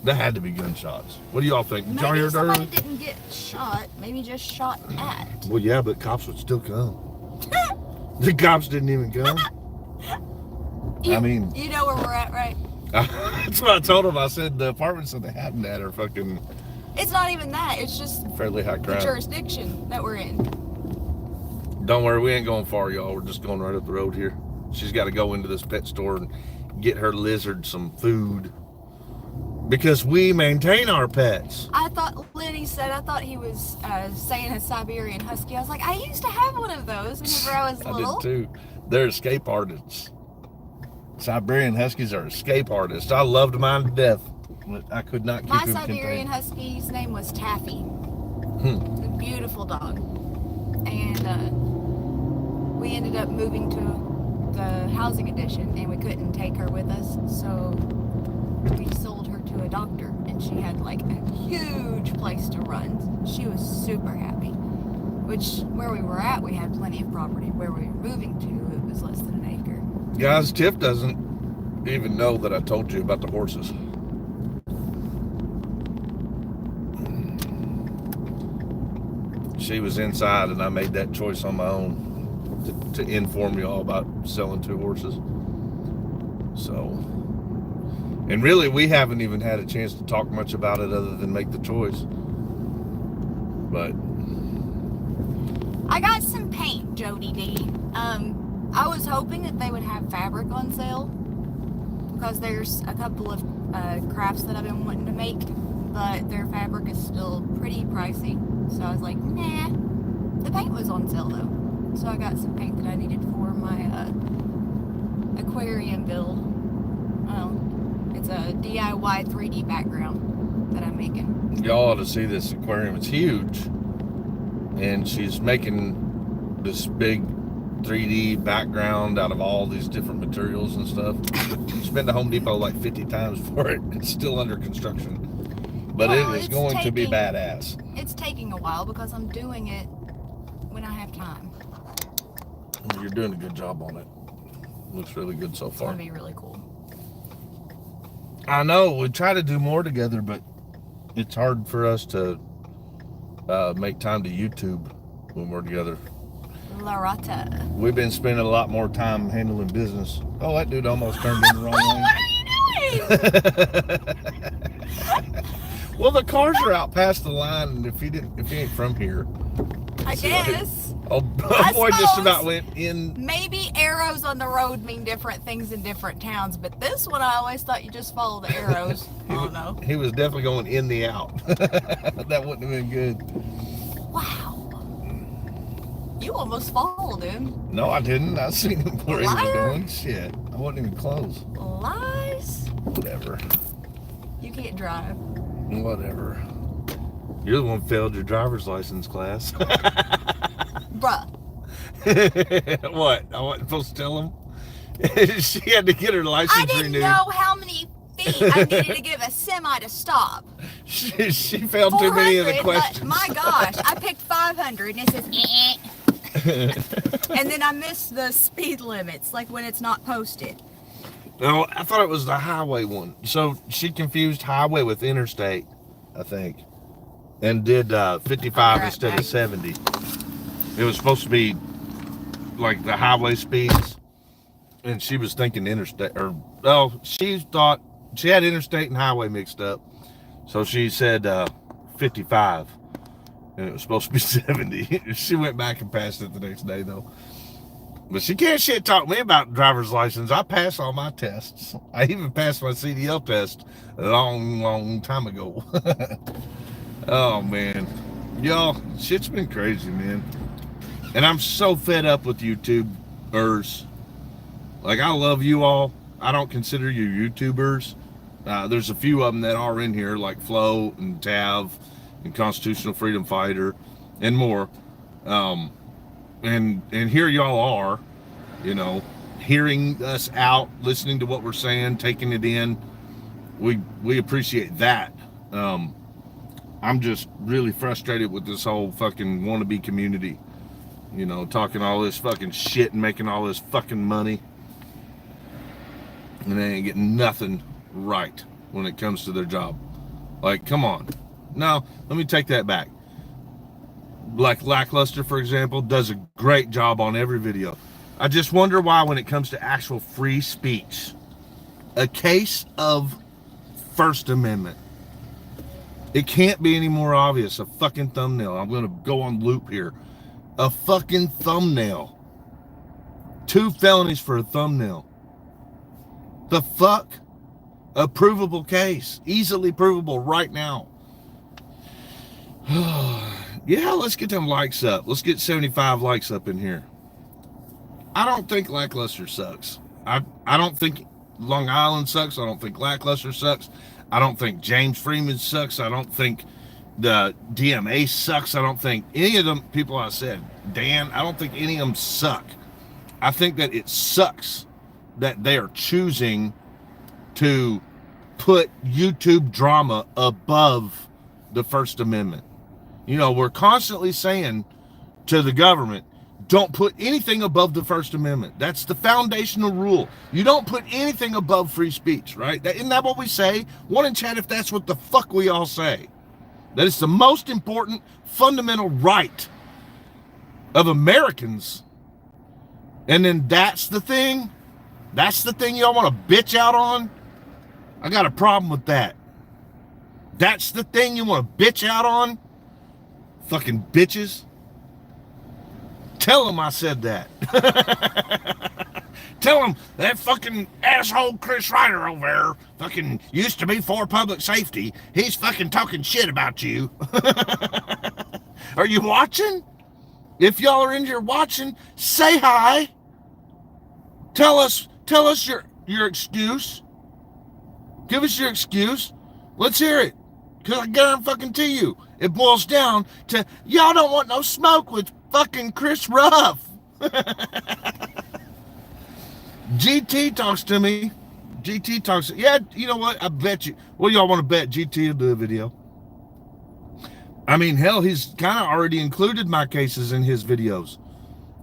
That had to be gunshots. What do y'all think? Did y'all Maybe hear it somebody earlier? didn't get shot. Maybe just shot at. Well, yeah, but cops would still come. The cops didn't even come. You, I mean- you know where we're at, right? That's what I told them. I said the apartments that they had at are fucking It's not even that. It's just fairly high the crime. jurisdiction that we're in. Don't worry, we ain't going far, y'all. We're just going right up the road here. She's got to go into this pet store and get her lizard some food because we maintain our pets. I thought Lenny said, I thought he was saying a Siberian Husky. I was like, I used to have one of those whenever I was I little. did too. They're escape artists. Siberian Huskies are escape artists. I loved mine to death. But I could not keep My him Siberian contained. Husky's name was Taffy. Hmm. A beautiful dog. And we ended up moving to the housing addition and we couldn't take her with us. So we sold her to a doctor and she had like a huge place to run. She was super happy. Which, where we were at, we had plenty of property. Where we were moving to, it was less than an acre. Guys, Tiff doesn't even know that I told you about the horses. She was inside and I made that choice on my own to inform you all about selling 2 horses. So, and really we haven't even had a chance to talk much about it other than make the choice. But I got some paint, Jody D. I was hoping that they would have fabric on sale because there's a couple of crafts that I've been wanting to make, but their fabric is still pretty pricey. So I was like, nah. The paint was on sale though, so I got some paint that I needed for my aquarium build. It's a DIY 3D background that I'm making. y'all ought to see this aquarium. It's huge. And she's making this big 3D background out of all these different materials and stuff. She's been to Home Depot like 50 times for it. It's still under construction. But Well, it is it's going to be taking- badass. It's taking a while because I'm doing it when I have time. You're doing a good job on it. Looks really good so It's far. gonna be really cool. I know, we try to do more together, but it's hard for us to make time to YouTube when we're together. Larata. We've been spending a lot more time handling business. Oh, that dude almost turned in the wrong What are you lane. doing? Well, the cars are out past the line, and if you ain't from here, I guess. oh I boy, just suppose. about went in. Maybe arrows on the road mean different things in different towns, but this one I always thought you just follow the arrows. I don't know. He was definitely going in the out. That wouldn't have been good. Wow. You almost followed him. No, I didn't. I seen him where he was Liar. going. Shit. I wasn't even close. Lies. Whatever. You can't drive. Whatever. You're the one who failed your driver's license class. Bruh. What? I wasn't supposed to tell him? She had to get her license I didn't renewed. know how many feet I needed to give a semi to stop. She failed too many of the 400, questions. my gosh, I picked 500 and it says and then I missed the speed limits, like when it's not posted. No, I thought it was the highway one. So she confused highway with interstate, I think, and did 55 right instead back. of 70. It was supposed to be like the highway speeds, and she was thinking interstate, or she thought she had interstate and highway mixed up, so she said 55, and it was supposed to be 70. She went back and passed it the next day though. But she can't shit talk me about driver's license. I pass all my tests. I even passed my CDL test a long time ago. Oh man, y'all, shit's been crazy, man. And I'm so fed up with YouTubers. Like, I love you all. I don't consider you YouTubers. There's a few of them that are in here, like Flo and Tav and Constitutional Freedom Fighter and more. And here y'all are, you know, hearing us out, listening to what we're saying, taking it in. We appreciate that. I'm just really frustrated with this whole fucking wannabe community, you know, talking all this fucking shit and making all this fucking money, and they ain't getting nothing right when it comes to their job. Like, come on. No, let me take that back. Like Lackluster, for example, does a great job on every video. I just wonder why, when it comes to actual free speech, a case of First Amendment, it can't be any more obvious. A fucking thumbnail. I'm going to go on loop here. A fucking thumbnail. 2 felonies for a thumbnail. The fuck? A provable case. Easily provable right now. Yeah, let's get them likes up. Let's get 75 likes up in here. I don't think Lackluster sucks. I don't think Long Island sucks. I don't think Lackluster sucks. I don't think James Freeman sucks. I don't think the DMA sucks. I don't think any of them people I said, Dan, I don't think any of them suck. I think that it sucks that they are choosing to put YouTube drama above the First Amendment. You know, we're constantly saying to the government, don't put anything above the First Amendment. That's the foundational rule. You don't put anything above free speech, right? Isn't that what we say? One in chat if that's what the fuck we all say. That it's the most important fundamental right of Americans. And then that's the thing y'all want to bitch out on? I got a problem with that. That's the thing you want to bitch out on? Fucking bitches. Tell them I said that. Tell them that fucking asshole Chris Ryder over there fucking used to be for public safety. He's fucking talking shit about you. Are you watching? If y'all are in here watching, say hi. Tell us your excuse. Give us your excuse. Let's hear it. Because I guarantee you, it boils down to y'all don't want no smoke with fucking Chris Ruff. GT talks to me. GT talks. Yeah, you know what? I bet you. What do y'all want to bet? GT will do a video. I mean, hell, he's kind of already included my cases in his videos.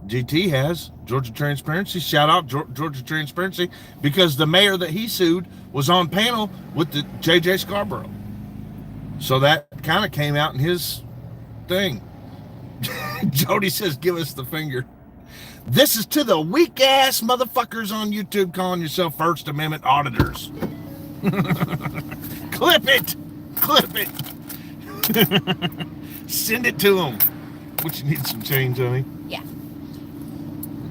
GT has. Georgia Transparency. Shout out Georgia Transparency, because the mayor that he sued was on panel with the JJ Scarborough. So that kind of came out in his thing. Jody says, give us the finger. This is to the weak ass motherfuckers on YouTube calling yourself First Amendment auditors. Clip it. Send it to them. What, you need some change, honey? Yeah.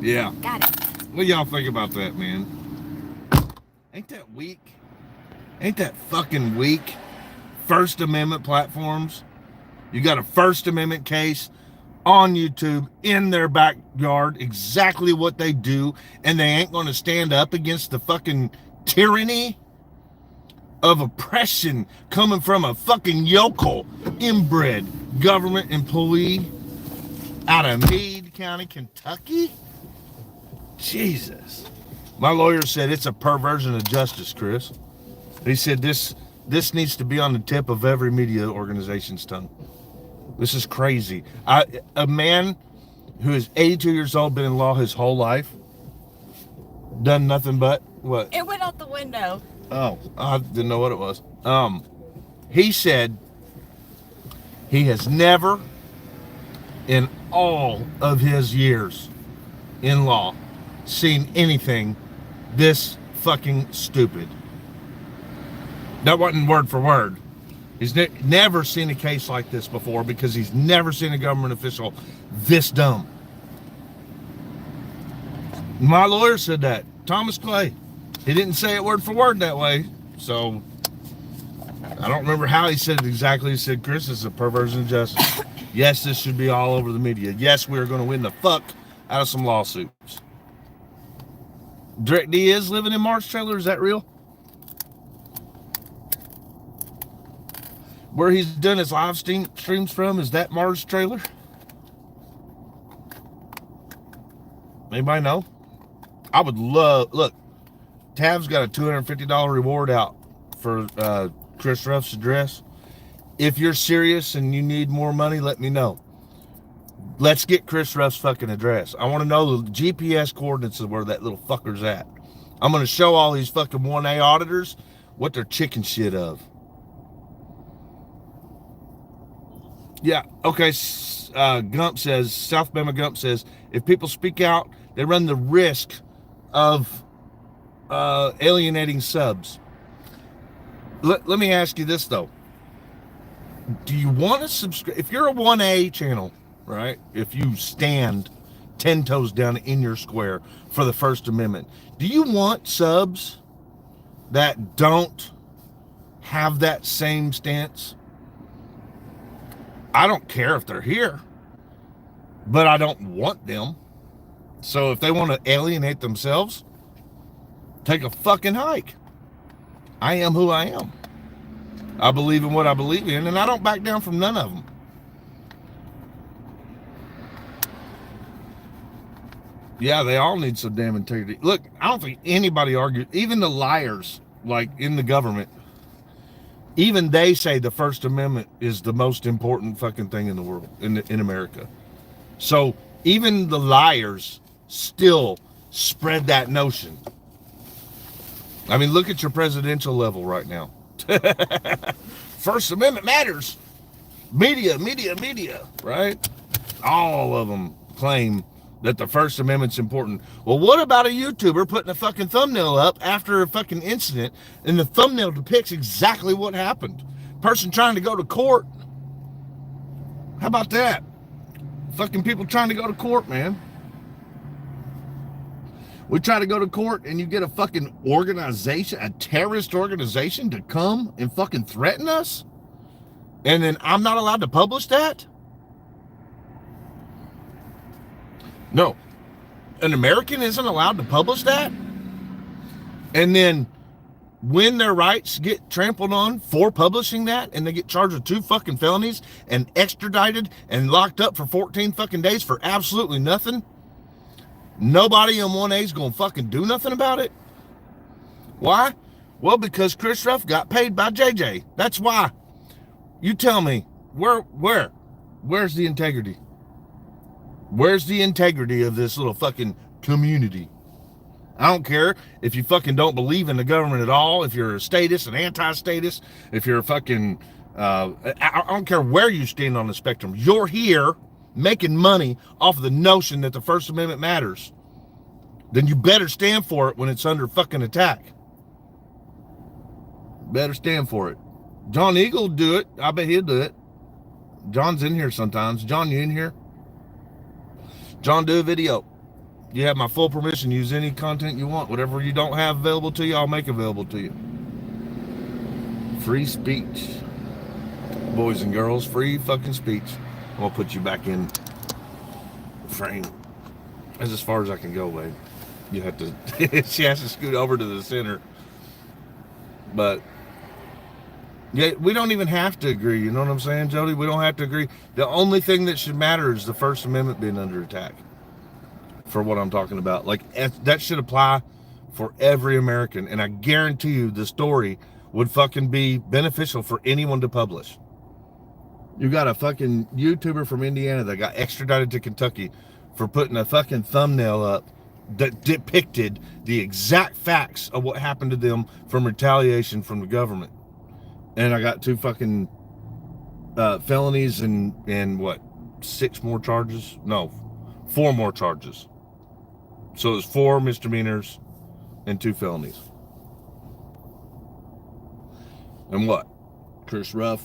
Yeah. Got it. What y'all think about that, man? Ain't that weak? Ain't that fucking weak? First Amendment platforms. You got a First Amendment case on YouTube in their backyard, exactly what they do, and they ain't going to stand up against the fucking tyranny of oppression coming from a fucking yokel, inbred government employee out of Meade County, Kentucky? Jesus. My lawyer said it's a perversion of justice, Chris. He said this needs to be on the tip of every media organization's tongue. This is crazy. A man who is 82 years old, been in law his whole life, done nothing but what? It went out the window. Oh, I didn't know what it was. He said he has never, in all of his years in law, seen anything this fucking stupid. That wasn't word for word. He's never seen a case like this before because he's never seen a government official this dumb. My lawyer said that. Thomas Clay. He didn't say it word for word that way, so I don't remember how he said it exactly. He said, Chris, it's a perversion of justice. Yes, this should be all over the media. Yes, we are going to win the fuck out of some lawsuits. Direct D is living in Mars trailer. Is that real? Where he's done his live streams from, is that Mars trailer? Anybody know? I would love, look, Tav's got a $250 reward out for Chris Ruff's address. If you're serious and you need more money, let me know. Let's get Chris Ruff's fucking address. I want to know the GPS coordinates of where that little fucker's at. I'm going to show all these fucking 1A auditors what they're chicken shit of. Yeah, okay, Gump says, South Bama Gump says, if people speak out, they run the risk of alienating subs. Let me ask you this, though. Do you want to subscribe? If you're a 1A channel, right? If you stand 10 toes down in your square for the First Amendment, do you want subs that don't have that same stance? I don't care if they're here, but I don't want them. So if they want to alienate themselves, take a fucking hike. I am who I am. I believe in what I believe in, and I don't back down from none of them. Yeah, they all need some damn integrity. Look, I don't think anybody argued, even the liars, like in the government, even they say the First Amendment is the most important fucking thing in the world, in America. So even the liars still spread that notion. I mean, look at your presidential level right now. First Amendment matters. Media, right? All of them claim that the First Amendment's important. Well, what about a YouTuber putting a fucking thumbnail up after a fucking incident, and the thumbnail depicts exactly what happened? Person trying to go to court. How about that? Fucking people trying to go to court, man. We try to go to court and you get a fucking organization, a terrorist organization, to come and fucking threaten us? And then I'm not allowed to publish that? No. An American isn't allowed to publish that? And then when their rights get trampled on for publishing that, and they get charged with 2 fucking felonies and extradited and locked up for 14 fucking days for absolutely nothing, nobody in 1A is going to fucking do nothing about it? Why? Well, because Chris Ruff got paid by JJ. That's why. You tell me, where's the integrity? Where's the integrity of this little fucking community? I don't care if you fucking don't believe in the government at all, if you're a statist, an anti-statist, if you're a fucking, I don't care where you stand on the spectrum. You're here making money off of the notion that the First Amendment matters. Then you better stand for it when it's under fucking attack. Better stand for it. John Eagle will do it. I bet he'll do it. John's in here sometimes. John, you in here? John, do a video. You have my full permission. Use any content you want. Whatever you don't have available to you, I'll make available to you. Free speech. Boys and girls, free fucking speech. I'm gonna put you back in frame. That's as far as I can go, Wade. You have to, she has to scoot over to the center. But, yeah, we don't even have to agree. You know what I'm saying, Jody? We don't have to agree. The only thing that should matter is the First Amendment being under attack. For what I'm talking about. Like, that should apply for every American. And I guarantee you the story would fucking be beneficial for anyone to publish. You got a fucking YouTuber from Indiana that got extradited to Kentucky for putting a fucking thumbnail up that depicted the exact facts of what happened to them from retaliation from the government. And I got 2 fucking felonies and what, 6 more charges? No, 4 more charges. So it's 4 misdemeanors and 2 felonies. And what? Chris Ruff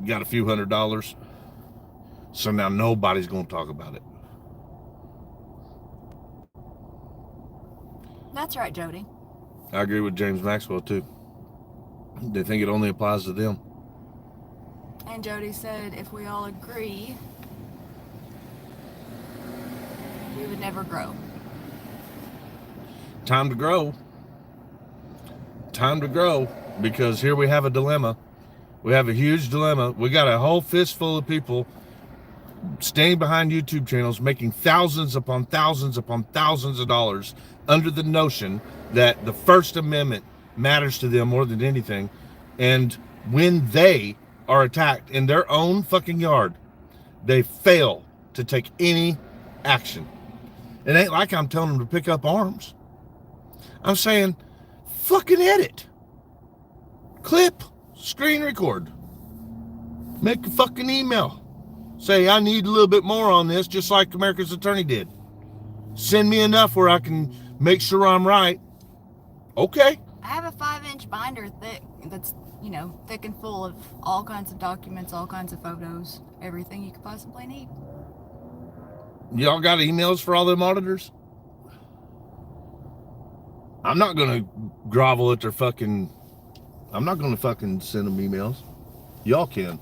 got a few $100s. So now nobody's going to talk about it. That's right, Jody. I agree with James Maxwell too. They think it only applies to them. And Jody said if we all agree, we would never grow. Time to grow. Time to grow, because here we have a dilemma. We have a huge dilemma. We got a whole fistful of people staying behind YouTube channels, making thousands upon thousands upon thousands of dollars under the notion that the First Amendment matters to them more than anything. And when they are attacked in their own fucking yard, they fail to take any action. It ain't like I'm telling them to pick up arms. I'm saying, fucking edit. Clip. Screen record. Make a fucking email. Say, I need a little bit more on this, just like America's Attorney did. Send me enough where I can make sure I'm right. Okay. I have a 5-inch binder thick that's, thick and full of all kinds of documents, all kinds of photos, everything you could possibly need. Y'all got emails for all them auditors? I'm not going to grovel at their fucking... I'm not going to fucking send them emails. Y'all can.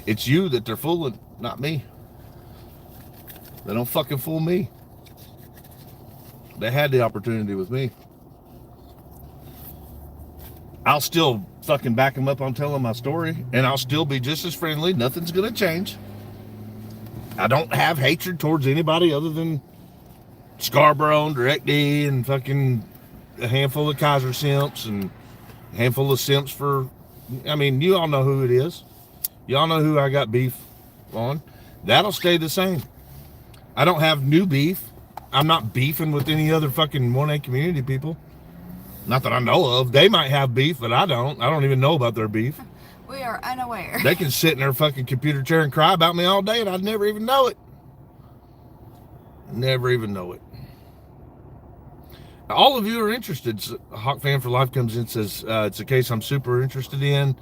It's you that they're fooling, not me. They don't fucking fool me. They had the opportunity with me. I'll still fucking back them up on telling my story, and I'll still be just as friendly. Nothing's going to change. I don't have hatred towards anybody other than Scarborough and DirectD and fucking a handful of Kaiser simps and a handful of simps for, you all know who it is. Y'all know who I got beef on. That'll stay the same. I don't have new beef. I'm not beefing with any other fucking 1A community people. Not that I know of. They might have beef, but I don't. I don't even know about their beef. We are unaware. They can sit in their fucking computer chair and cry about me all day and I'd never even know it. Never even know it. All of you are interested. Hawk Fan for Life comes in and says, it's a case I'm super interested in.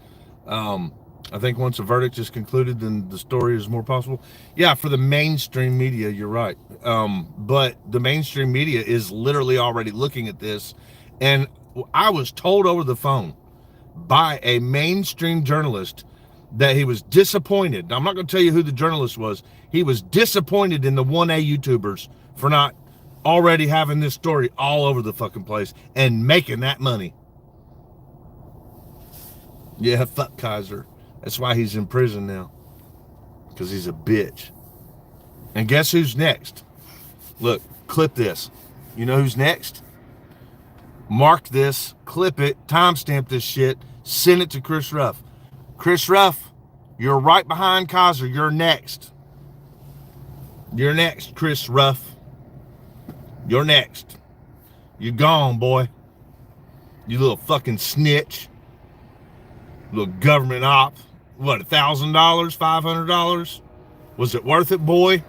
I think once a verdict is concluded, then the story is more possible. Yeah, for the mainstream media, you're right. But the mainstream media is literally already looking at this. And I was told over the phone by a mainstream journalist that he was disappointed. Now, I'm not going to tell you who the journalist was. He was disappointed in the 1A YouTubers for not already having this story all over the fucking place and making that money. Yeah, fuck Kaiser. That's why he's in prison now. Because he's a bitch. And guess who's next? Look, clip this. You know who's next? Mark this, clip it, timestamp this shit, send it to Chris Ruff. Chris Ruff, you're right behind Kaiser. You're next. You're next, Chris Ruff. You're next. You're gone, boy. You little fucking snitch. Little government op. What, $1,000? $500? Was it worth it, boy?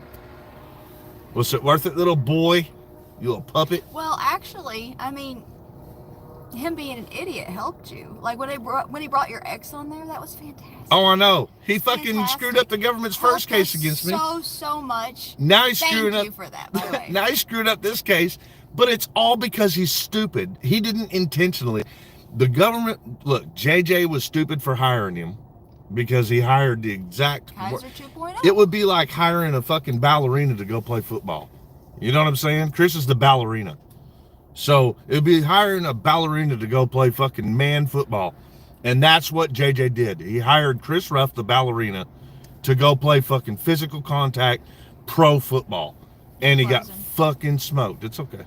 Was it worth it, little boy? You little puppet? Well, actually, him being an idiot helped you. Like when he brought your ex on there, that was fantastic. Oh, I know. He fucking screwed up the government's first case against me. So much. Now he's screwing up. Thank you for that, by the way. Now he screwed up this case, but it's all because he's stupid. He didn't intentionally. The government, look, JJ was stupid for hiring him. because he hired the exact. Kaiser 2.0. It would be like hiring a fucking ballerina to go play football. You know what I'm saying? Chris is the ballerina. So it would be hiring a ballerina to go play fucking man football. And that's what JJ did. He hired Chris Ruff, the ballerina, to go play fucking physical contact pro football. And he got fucking smoked. It's okay.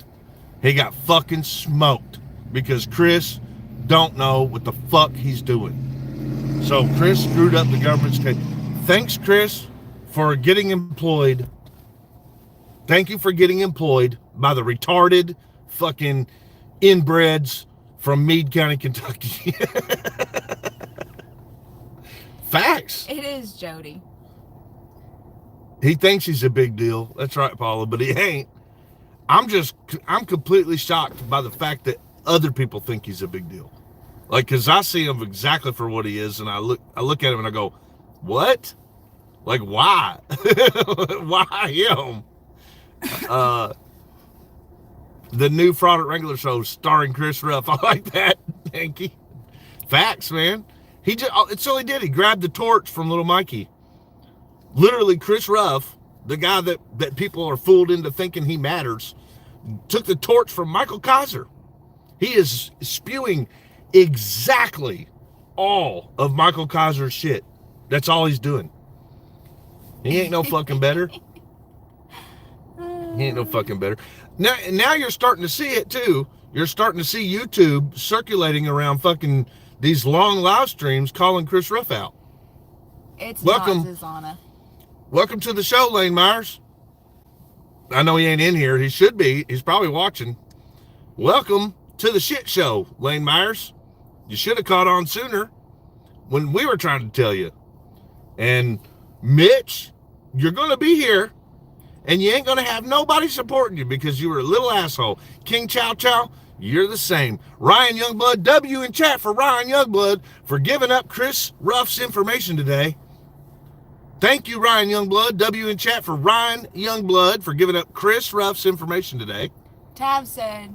He got fucking smoked because Chris don't know what the fuck he's doing. So Chris screwed up the government's case. Thanks, Chris, for getting employed. Thank you for getting employed by the retarded fucking inbreds from Meade County, Kentucky. Facts. It is, Jody. He thinks he's a big deal. That's right, Paula, but he ain't. I'm completely shocked by the fact that other people think he's a big deal. Like, cause I see him exactly for what he is, and I look at him and I go, what? Like, why? Why him? The new Fraud at Wrangler show starring Chris Ruff. I like that. Thank you. Facts, man. It's all he did. He grabbed the torch from little Mikey. Literally, Chris Ruff, the guy that people are fooled into thinking he matters, took the torch from Michael Kaiser. He is spewing exactly all of Michael Kaiser's shit. That's all he's doing. He ain't no fucking better. He ain't no fucking better. Now you're starting to see it too. You're starting to see YouTube circulating around fucking these long live streams calling Chris Ruff out. It's welcome, Zana. Welcome to the show, Lane Myers. I know he ain't in here. He should be. He's probably watching. Welcome to the shit show, Lane Myers. You should have caught on sooner when we were trying to tell you. And Mitch, you're going to be here, and you ain't going to have nobody supporting you because you were a little asshole. King Chow Chow, you're the same. Ryan Youngblood, W in chat for Ryan Youngblood for giving up Chris Ruff's information today. Thank you, Ryan Youngblood. W in chat for Ryan Youngblood for giving up Chris Ruff's information today. Tab said,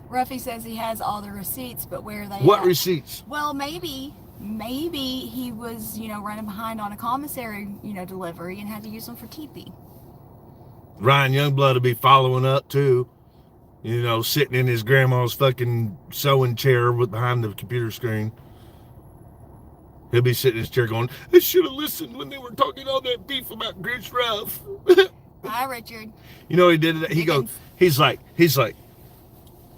Ruffy says he has all the receipts, but where are they What at? Receipts? Well, maybe he was, running behind on a commissary, delivery and had to use them for TP. Ryan Youngblood will be following up too. Sitting in his grandma's fucking sewing chair behind the computer screen. He'll be sitting in his chair going, I should have listened when they were talking all that beef about Chris Ruff. Hi, Richard. You know he did it? He's like,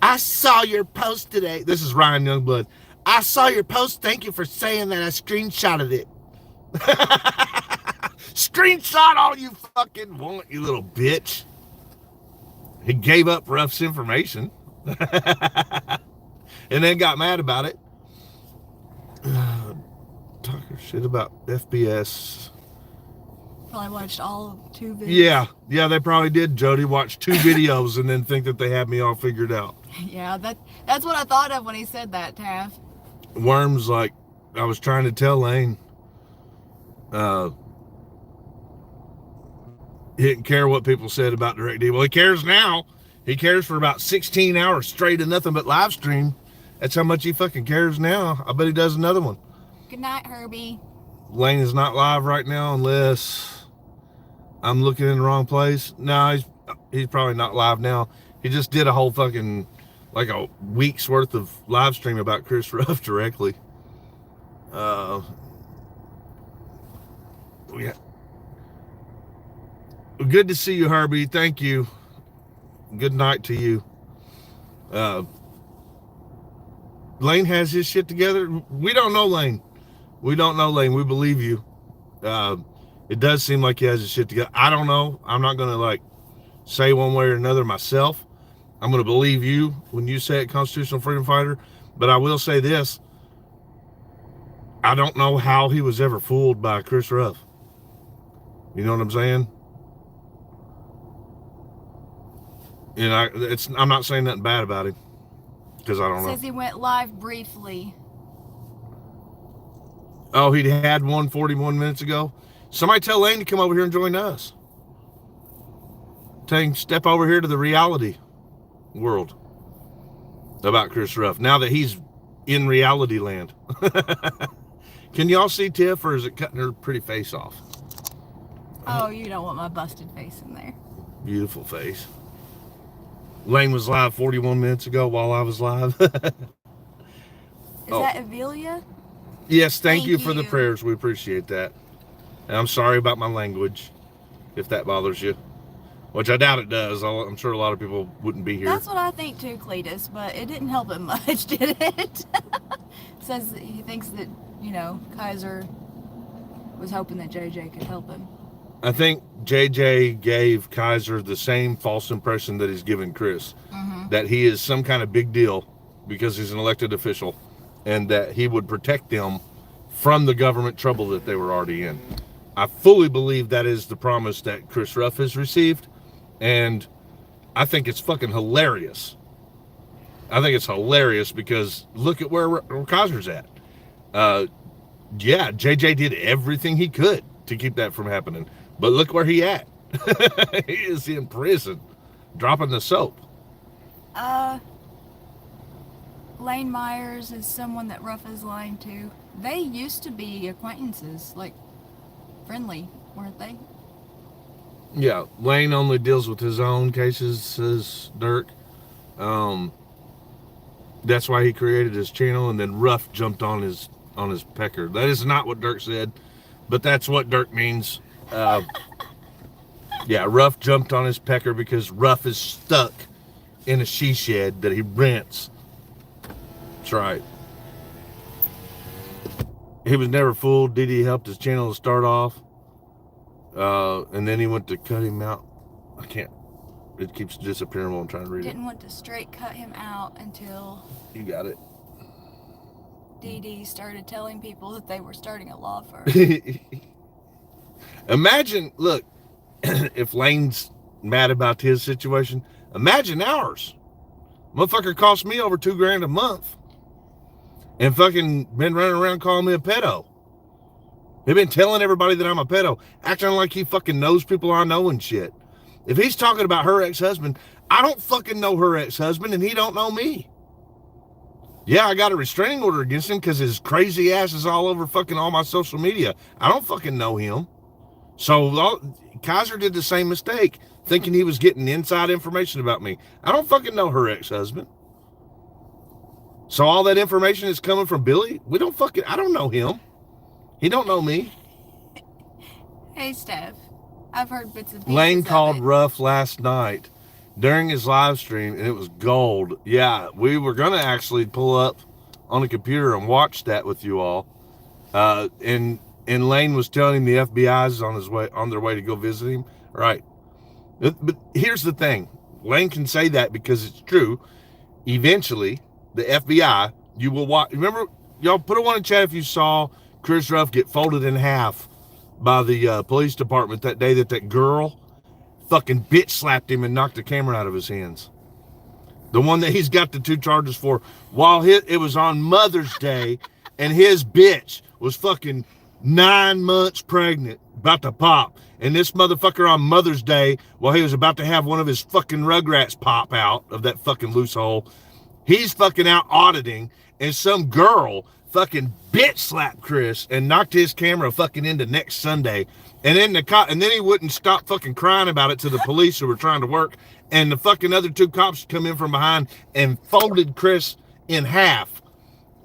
I saw your post today. This is Ryan Youngblood. I saw your post. Thank you for saying that. I screenshotted it. Screenshot all you fucking want, you little bitch. He gave up Ruff's information. And then got mad about it. Talking shit about FBS. Probably watched all 2 videos. Yeah, they probably did, Jody. Watch 2 videos and then think that they had me all figured out. Yeah, that's what I thought of when he said that, Tav. Worms, like I was trying to tell Lane, he didn't care what people said about DirecTV. Well, he cares now. He cares for about 16 hours straight of nothing but live stream. That's how much he fucking cares now. I bet he does another one. Good night, Herbie. Lane is not live right now unless I'm looking in the wrong place. No, he's probably not live now. He just did a whole fucking, like a week's worth of live stream about Chris Ruff directly. Yeah. Good to see you, Herbie. Thank you. Good night to you. Lane has his shit together. We don't know Lane. We don't know Lane. We believe you. It does seem like he has his shit together. I don't know. I'm not going to say one way or another myself. I'm going to believe you when you say it, constitutional freedom fighter. But I will say this. I don't know how he was ever fooled by Chris Ruff. You know what I'm saying? I'm not saying nothing bad about him because I don't know. Says he went live briefly. Oh, he had one 41 minutes ago. Somebody tell Lane to come over here and join us. Tell him step over here to the reality world about Chris Ruff. Now that he's in reality land. Can y'all see Tiff, or is it cutting her pretty face off? Oh, you don't want my busted face in there. Beautiful face. Lane was live 41 minutes ago while I was live. Is that Avilia? Yes, thank you for the you. prayers. We appreciate that. And I'm sorry about my language, if that bothers you. Which I doubt it does. I'm sure a lot of people wouldn't be here. That's what I think too, Cletus, but it didn't help him much, did it? Says that he thinks that, Kaiser was hoping that JJ could help him. I think JJ gave Kaiser the same false impression that he's given Chris. That he is some kind of big deal because he's an elected official, and that he would protect them from the government trouble that they were already in. I fully believe that is the promise that Chris Ruff has received, and I think it's fucking hilarious. I think it's hilarious because look at where Kaiser's at. Yeah, JJ did everything he could to keep that from happening, but look where he at. He is in prison, dropping the soap. Lane Myers is someone that Ruff is lying to. They used to be acquaintances, like friendly, weren't they? Yeah, Lane only deals with his own cases, says Dirk. That's why he created his channel, and then Ruff jumped on his pecker. That is not what Dirk said, but that's what Dirk means. Yeah, Ruff jumped on his pecker because Ruff is stuck in a she shed that he rents. That's right. He was never fooled. Didi helped his channel to start off. And then he went to cut him out. I can't. It keeps disappearing while I'm trying to read Didn't want to straight cut him out until it. You got it. Didi started telling people that they were starting a law firm. Imagine, look, if Lane's mad about his situation, imagine ours. Motherfucker cost me over $2,000 a month. And fucking been running around calling me a pedo. They've been telling everybody that I'm a pedo, acting like he fucking knows people I know and shit. If he's talking about her ex-husband, I don't fucking know her ex-husband and he don't know me. Yeah, I got a restraining order against him because his crazy ass is all over fucking all my social media. I don't fucking know him. So Kaiser did the same mistake, thinking he was getting inside information about me. I don't fucking know her ex-husband. So all that information is coming from Billy? I don't know him. He don't know me. Hey, Steph. I've heard bits and pieces. Lane called Ruff last night during his live stream, and it was gold. Yeah, we were going to actually pull up on the computer and watch that with you all. And Lane was telling him the FBI is on their way to go visit him. Right. But here's the thing. Lane can say that because it's true. Eventually, the FBI, you will watch. Remember, y'all put a one in chat if you saw Chris Ruff get folded in half by the police department that day that girl fucking bitch slapped him and knocked the camera out of his hands. The one that he's got the 2 charges for, while it was on Mother's Day, and his bitch was fucking 9 months pregnant, about to pop. And this motherfucker on Mother's Day, while he was about to have one of his fucking Rugrats pop out of that fucking loose hole, he's fucking out auditing, and some girl fucking bitch slapped Chris and knocked his camera fucking into next Sunday. And then he wouldn't stop fucking crying about it to the police who were trying to work. And the fucking other 2 cops come in from behind and folded Chris in half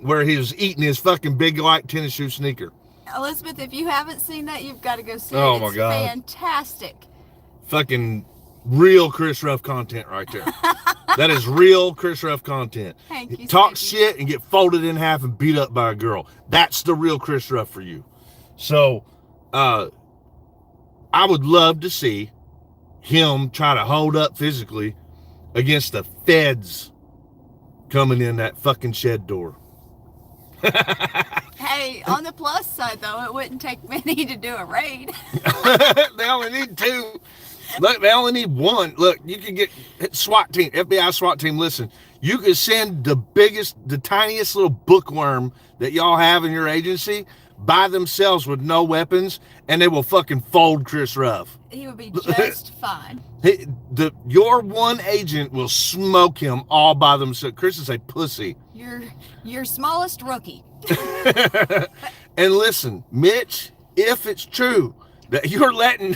where he was eating his fucking big white tennis shoe sneaker. Elizabeth, if you haven't seen that, you've got to go see it. Oh, my God. Fantastic. Fucking real Chris Ruff content right there. That is real Chris Ruff content. Thank you. Talk shit and get folded in half and beat up by a girl. That's the real Chris Ruff for you. So, I would love to see him try to hold up physically against the feds coming in that fucking shed door. Hey, on the plus side, though, it wouldn't take many to do a raid. They only need 2. Look, they only need 1. Look, you can get SWAT team, FBI SWAT team. Listen, you can send the tiniest little bookworm that y'all have in your agency by themselves with no weapons, and they will fucking fold Chris Ruff. He would be just fine. Your one agent will smoke him all by themselves. Chris is a pussy. Your smallest rookie. And listen, Mitch, if it's true that you're letting,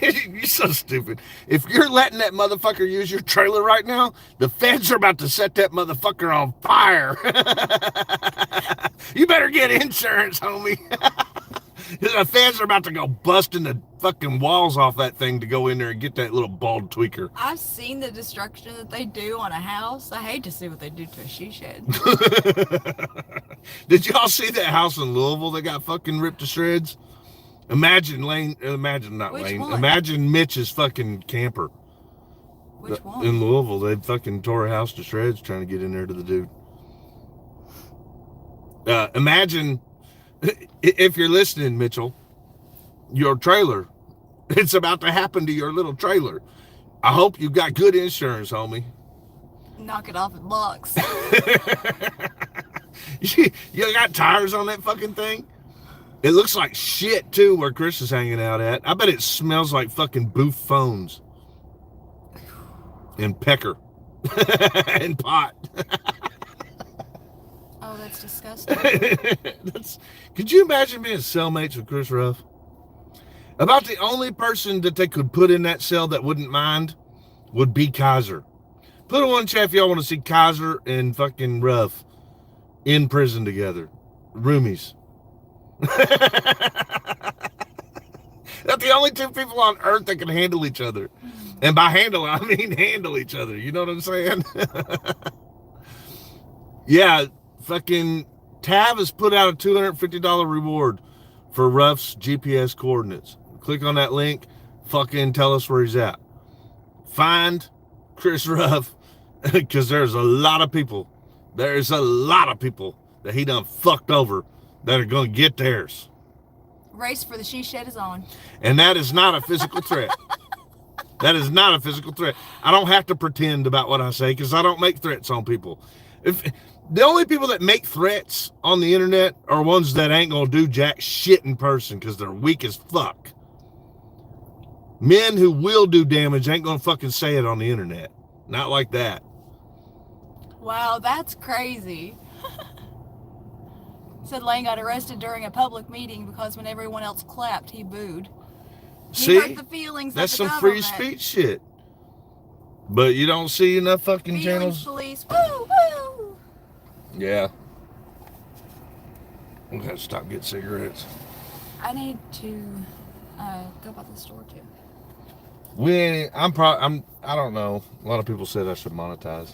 you're so stupid. If you're letting that motherfucker use your trailer right now, the feds are about to set that motherfucker on fire. You better get insurance, homie. The fans are about to go busting the fucking walls off that thing to go in there and get that little bald tweaker. I've seen the destruction that they do on a house. I hate to see what they do to a she shed. Did y'all see that house in Louisville that got fucking ripped to shreds? Imagine Mitch's fucking camper. Which one? In Louisville, they fucking tore a house to shreds trying to get in there to the dude. Imagine, if you're listening, Mitchell, your trailer, it's about to happen to your little trailer. I hope you got good insurance, homie. Knock it off at blocks. You got tires on that fucking thing? It looks like shit, too, where Chris is hanging out at. I bet it smells like fucking Booth phones. And pecker. And pot. Oh, that's disgusting. Could you imagine being cellmates with Chris Ruff? About the only person that they could put in that cell that wouldn't mind would be Kaiser. Put in one chat if y'all want to see Kaiser and fucking Ruff in prison together. Roomies. That's the only two people on earth that can handle each other. And by handle, I mean handle each other. You know what I'm saying? Yeah, fucking Tav has put out a $250 reward for Ruff's GPS coordinates. Click on that link. Fucking tell us where he's at. Find Chris Ruff, because there's a lot of people. There's a lot of people that he done fucked over that are going to get theirs. Race for the she shed is on. And that is not a physical threat. That is not a physical threat. I don't have to pretend about what I say because I don't make threats on people. If the only people that make threats on the internet are ones that ain't going to do jack shit in person because they're weak as fuck. Men who will do damage ain't going to fucking say it on the internet. Not like that. Wow, that's crazy. Said Lane got arrested during a public meeting because when everyone else clapped, he booed. He hurt the feelings that's of the some free government. speech shit. But you don't see enough fucking Feelings channels. police. Woo, woo. Yeah. We'll have to stop and get cigarettes. I need to go by the store too. I don't know. A lot of people said I should monetize.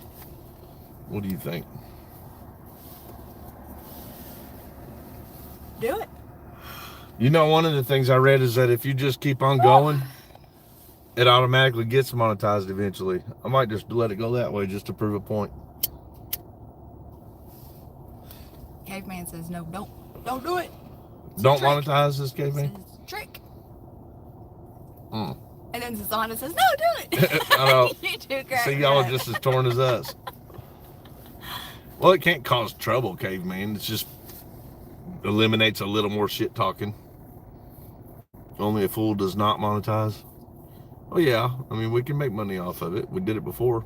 What do you think? Do it. You know, one of the things I read is that if you just keep on going, it automatically gets monetized eventually. I might just let it go that way just to prove a point. Caveman says no, don't do it. It's Don't monetize this, It's caveman? a trick. Mm. And then Susanna says, no, do it. I know. You do great. See, y'all are just as torn as us. Well, it can't cause trouble, caveman. It just eliminates a little more shit talking. Only a fool does not monetize. Oh yeah, I mean, we can make money off of it. We did it before.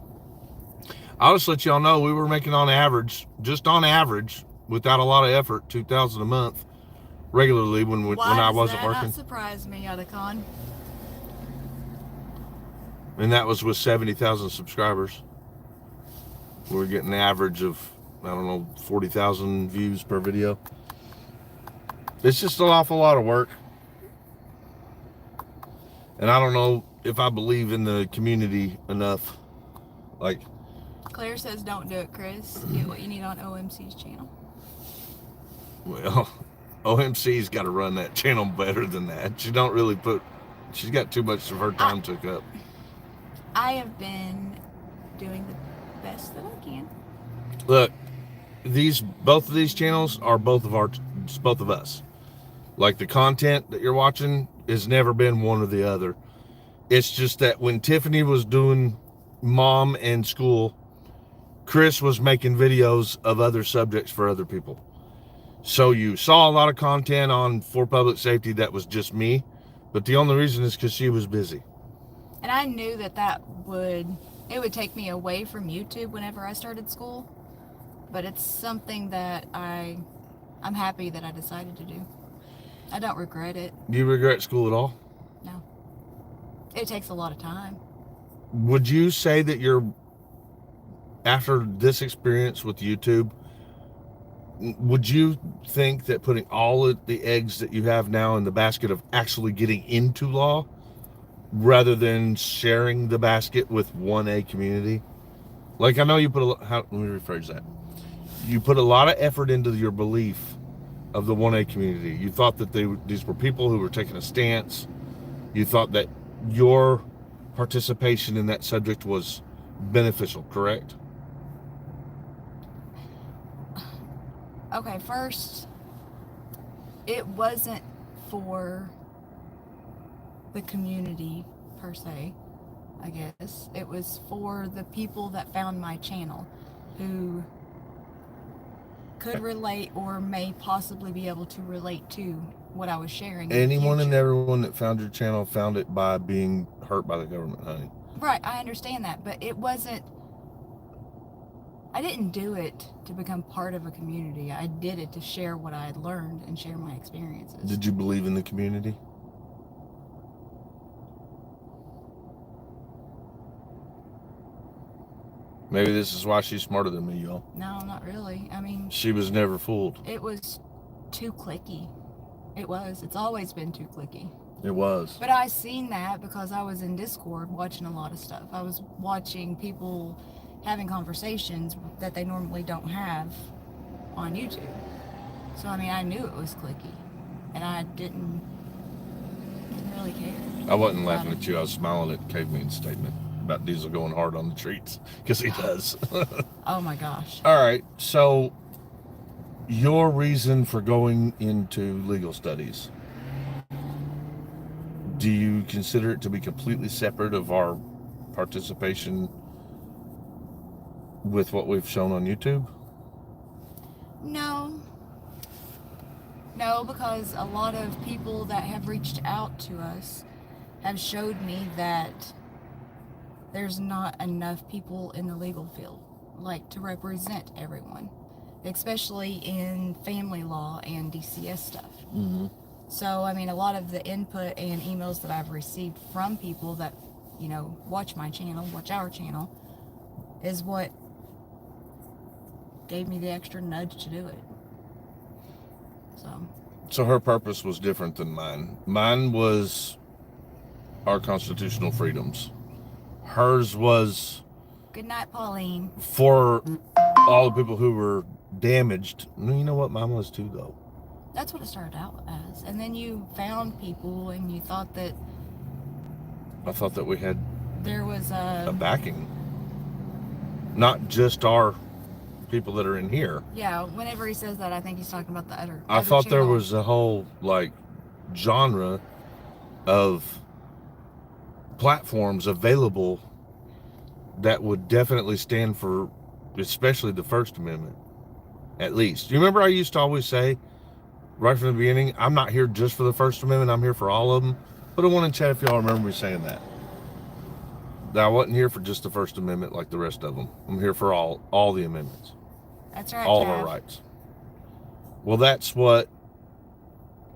I'll just let y'all know we were making on average, without a lot of effort, $2,000 a month regularly when I wasn't working. Why does that not surprise me, Otacon? And that was with 70,000 subscribers. We were getting an average of, 40,000 views per video. It's just an awful lot of work. And I don't know if I believe in the community enough. Like, Claire says don't do it, Chris. Get what you need on OMC's channel. well, OMC's got to run that channel better than that. She's got too much of her time took up. I have been doing the best that I can. Look, both of these channels are both of us. Like, the content that you're watching has never been one or the other. It's just that when Tiffany was doing mom and school, Chris was making videos of other subjects for other people. So you saw a lot of content on For Public Safety that was just me, but the only reason is because she was busy. And I knew that it would take me away from YouTube whenever I started school. But it's something that I I'm happy that I decided to do. I don't regret it. Do you regret school at all? No. It takes a lot of time. Would you say that after this experience with YouTube, would you think that putting all of the eggs that you have now in the basket of actually getting into law rather than sharing the basket with 1A community? Like, I know you put let me rephrase that. You put a lot of effort into your belief of the 1A community. You thought that these were people who were taking a stance. You thought that your participation in that subject was beneficial, correct? Okay, first, it wasn't for the community per se, I guess. It was for the people that found my channel who could relate or may possibly be able to relate to what I was sharing. Anyone and everyone that found your channel found it by being hurt by the government, honey. Right, I understand that, but it wasn't, I didn't do it to become part of a community. I did it to share what I had learned and share my experiences. Did you believe in the community? Maybe this is why she's smarter than me, y'all. No, not really. I mean, she was never fooled. It was too cliquey. It was. It's always been too cliquey. It was. But I seen that because I was in Discord watching a lot of stuff. I was watching people having conversations that they normally don't have on YouTube. So, I mean, I knew it was cliquey. And I didn't really care. I wasn't laughing at you. I was smiling at Caveman's statement about Diesel going hard on the treats, because he does. Oh my gosh. All right, so your reason for going into legal studies, do you consider it to be completely separate of our participation with what we've shown on YouTube? No, because a lot of people that have reached out to us have showed me that there's not enough people in the legal field, like, to represent everyone, especially in family law and DCS stuff. Mm-hmm. So, I mean, a lot of the input and emails that I've received from people that, you know, watch my channel, watch our channel, is what gave me the extra nudge to do it. So her purpose was different than mine. Mine was our constitutional freedoms. Hers was... Good night, Pauline. For all the people who were damaged. You know what? Mine was too, though. That's what it started out as. And then you found people and you thought that... I thought that we had... There was a backing. Not just our people that are in here. Yeah, whenever he says that, I think he's talking about the other I thought channel. there was a whole, like, genre of platforms available that would definitely stand for, especially the First Amendment, at least. You remember I used to always say, right from the beginning, I'm not here just for the First Amendment, I'm here for all of them. Put a one in chat if y'all remember me saying that. That I wasn't here for just the First Amendment like the rest of them. I'm here for all the amendments. That's right, all Jeff. of our rights. Well, that's what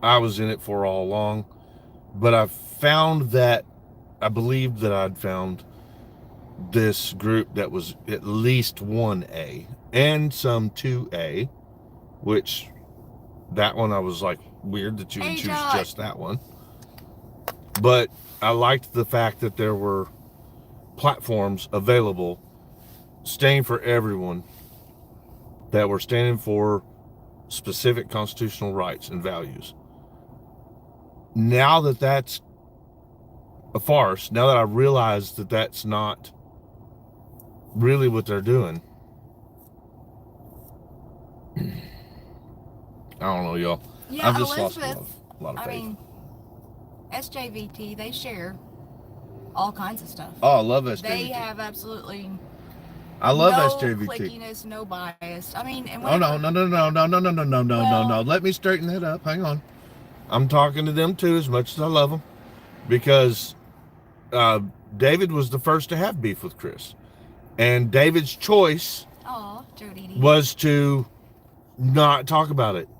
I was in it for all along. But I found that, I believed that I'd found this group that was at least 1A and some 2A, which that one I was like, weird that you would choose just that one. But I liked the fact that there were platforms available standing for everyone that were standing for specific constitutional rights and values. Now that that's a farce, now that I realize that that's not really what they're doing, I don't know, y'all. Yeah, I've just lost Elizabeth, a lot of faith. I mean, SJVT, they share all kinds of stuff. Oh, I love SJVT. They have absolutely I love no SJVT. clickiness, no bias. I mean, and Oh, no. Let me straighten that up. Hang on. I'm talking to them too, as much as I love them, because David was the first to have beef with Chris, and David's choice Joe Didi. was to not talk about it.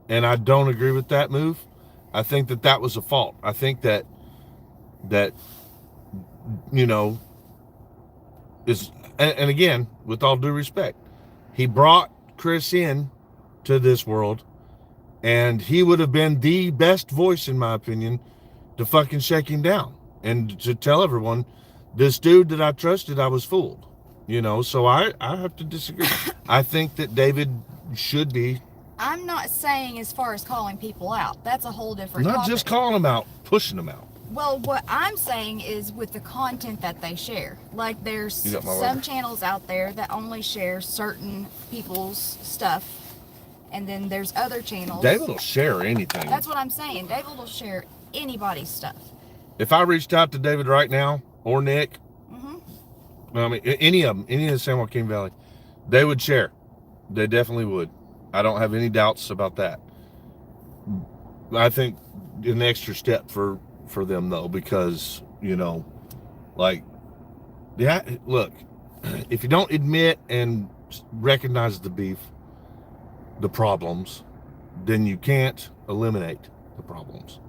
and I don't agree with that move. I think that was a fault. I think that you know is, and again, with all due respect, he brought Chris in to this world, and he would have been the best voice, in my opinion, to fucking shake him down and to tell everyone, this dude that I trusted, I was fooled. So I have to disagree. I think that David should be. I'm not saying as far as calling people out. That's a whole different Not topic. just calling them out, pushing them out. Well, what I'm saying is with the content that they share. Like, there's some channels out there that only share certain people's stuff, and then there's other channels. David will share anything. That's what I'm saying. David will share anybody's stuff. If I reached out to David right now, or Nick, I mean, any of the San Joaquin Valley, they would share. They definitely would. I don't have any doubts about that. I think an extra step for them, though, because, look, if you don't admit and recognize the beef, the problems, then you can't eliminate the problems.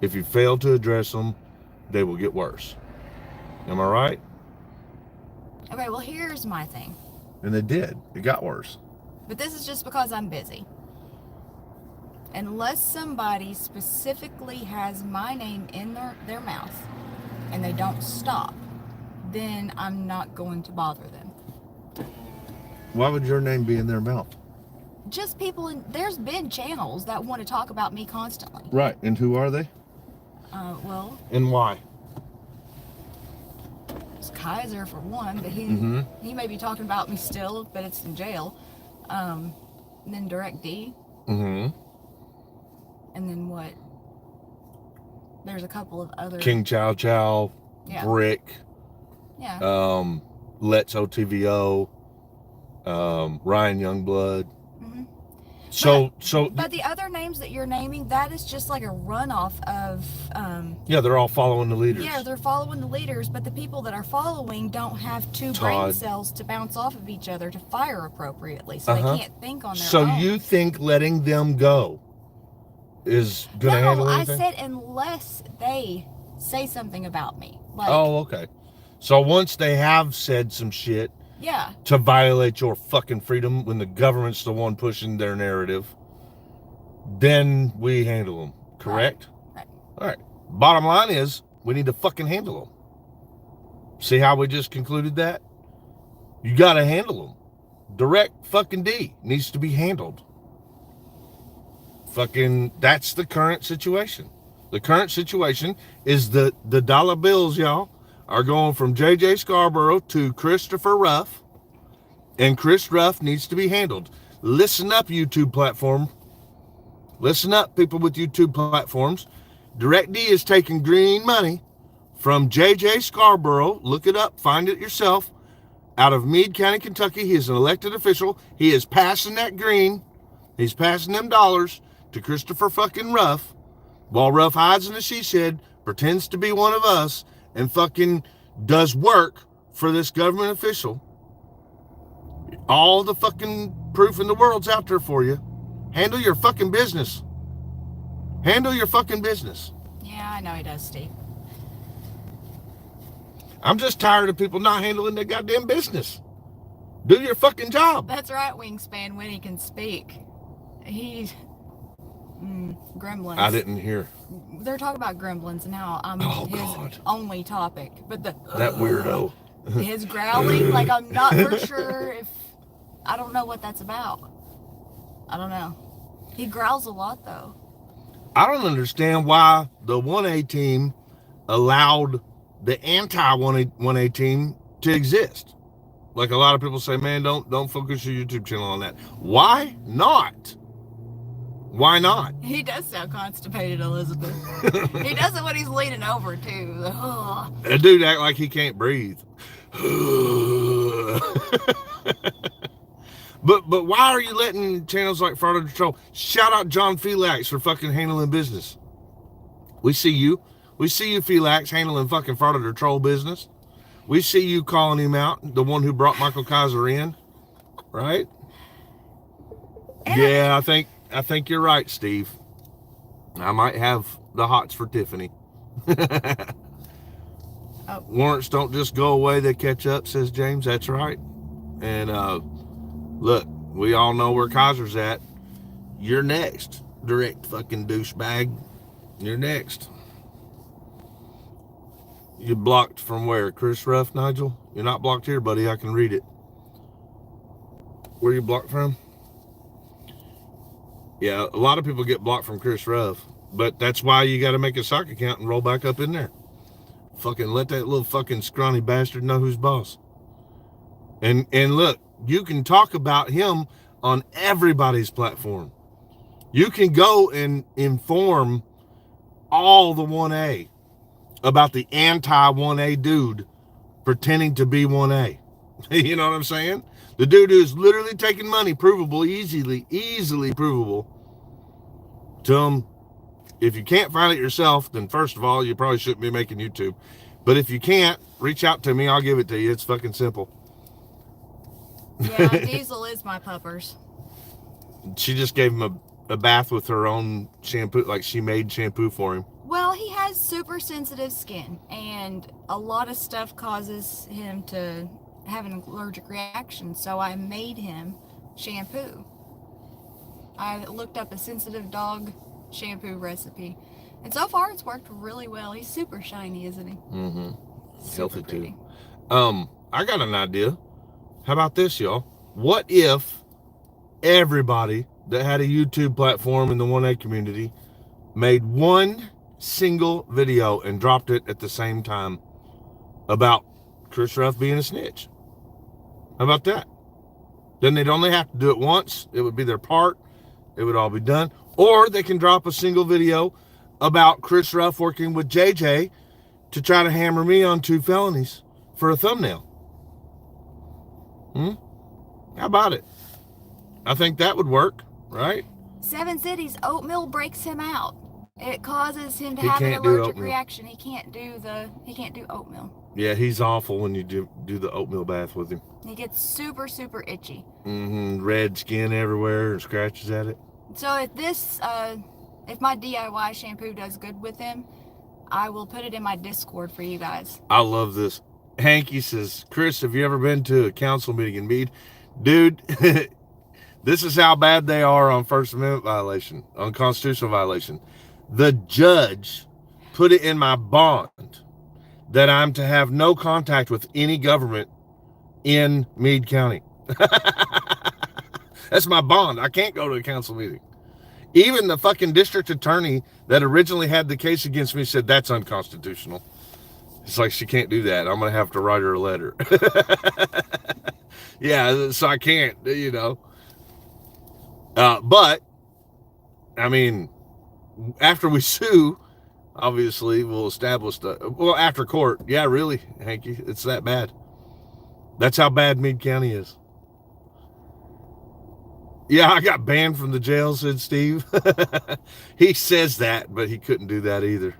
If you fail to address them, they will get worse. Am I right? Okay, well, here's my thing. And they did. It got worse. But this is just because I'm busy. Unless somebody specifically has my name in their mouth and they don't stop, then I'm not going to bother them. Why would your name be in their mouth? Just people, there's been channels that want to talk about me constantly. Right, and who are they? Well. And why? It's Kaiser for one, but he may be talking about me still, but it's in jail. And then Direct D. And then what? There's a couple of other. King Chow Chow, yeah. Brick. Yeah. Let's OTVO. Ryan Youngblood. But the other names that you're naming, that is just like a runoff of. Yeah, they're all following the leaders. Yeah, they're following the leaders, but the people that are following don't have two brain cells to bounce off of each other to fire appropriately, so they can't think on their own. So you think letting them go is going to handle anything? No, I said unless they say something about me. Like, oh, okay. So once they have said some shit. Yeah. To violate your fucking freedom when the government's the one pushing their narrative, then we handle them. Correct? Right. All right. Bottom line is, we need to fucking handle them. See how we just concluded that? You got to handle them. Direct fucking D needs to be handled. Fucking, that's the current situation. The current situation is the dollar bills, y'all, are going from JJ Scarborough to Christopher Ruff, and Chris Ruff needs to be handled. Listen up, YouTube platform. Listen up, people with YouTube platforms. Direct D is taking green money from JJ Scarborough. Look it up, find it yourself. Out of Meade County, Kentucky. He is an elected official. He is passing that green. He's passing them dollars to Christopher fucking Ruff, while Ruff hides in the she shed, pretends to be one of us, and fucking does work for this government official. All the fucking proof in the world's out there for you. Handle your fucking business. Handle your fucking business. Yeah, I know he does, Steve. I'm just tired of people not handling their goddamn business. Do your fucking job. That's right, Wingspan, when he can speak. He's... Gremlins. I didn't hear. They're talking about gremlins and how I'm his only topic. But that weirdo. His growling, like I'm not for sure if I don't know what that's about. I don't know. He growls a lot though. I don't understand why the 1A team allowed the anti-1A team to exist. Like a lot of people say, man, don't focus your YouTube channel on that. Why not? Why not? He does sound constipated, Elizabeth. He does it when he's leaning over, too. That dude act like he can't breathe. But why are you letting channels like Fraud Patrol? Shout out John Felix for fucking handling business. We see you. We see you, Felix, handling fucking Fraud Patrol business. We see you calling him out, the one who brought Michael Kaiser in. Right? Yeah, I think I think you're right, Steve. I might have the hots for Tiffany. Oh. Warrants don't just go away, they catch up, says James. That's right. And look, we all know where Kaiser's at. You're next. Direct fucking douchebag. You're next. You blocked from where? Chris Ruff, Nigel? You're not blocked here, buddy. I can read it. Where you blocked from? Yeah, a lot of people get blocked from Chris Ruff. But that's why you got to make a sock account and roll back up in there. Fucking let that little fucking scrawny bastard know who's boss. And look, you can talk about him on everybody's platform. You can go and inform all the 1A about the anti-1A dude pretending to be 1A. You know what I'm saying? The dude who's literally taking money, provable, easily provable. Tell him, if you can't find it yourself, then first of all, you probably shouldn't be making YouTube. But if you can't, reach out to me. I'll give it to you. It's fucking simple. Yeah, Diesel is my puppers. She just gave him a bath with her own shampoo, like she made shampoo for him. Well, he has super sensitive skin, and a lot of stuff causes him to have an allergic reaction, so I made him shampoo. I looked up a sensitive dog shampoo recipe, and so far it's worked really well. He's super shiny, isn't he? Mm-hmm. Super Healthy pretty. too. I got an idea. How about this, y'all? What if everybody that had a YouTube platform in the 1A community made one single video and dropped it at the same time about Chris Ruff being a snitch? How about that? Then they'd only have to do it once. It would be their part. It would all be done. Or they can drop a single video about Chris Ruff working with JJ to try to hammer me on 2 felonies for a thumbnail. How about it? I think that would work, right? 7 Cities oatmeal breaks him out. It causes him to He have an can't do allergic oatmeal. reaction. He can't do oatmeal. Yeah, he's awful when you do the oatmeal bath with him. He gets super, super itchy. Red skin everywhere and scratches at it. So if my DIY shampoo does good with him, I will put it in my Discord for you guys. I love this. Hanky says, Chris, have you ever been to a council meeting in Meade? Dude, this is how bad they are on First Amendment violation, on constitutional violation. The judge put it in my bond that I'm to have no contact with any government in Meade County. That's my bond. I can't go to a council meeting. Even the fucking district attorney that originally had the case against me said that's unconstitutional. It's like, she can't do that. I'm going to have to write her a letter. Yeah, so I can't, you know. But, I mean, after we sue, obviously we'll establish after court. Yeah, really, Hanky, it's that bad. That's how bad Meade County is. Yeah, I got banned from the jail, said Steve. He says that, but he couldn't do that either.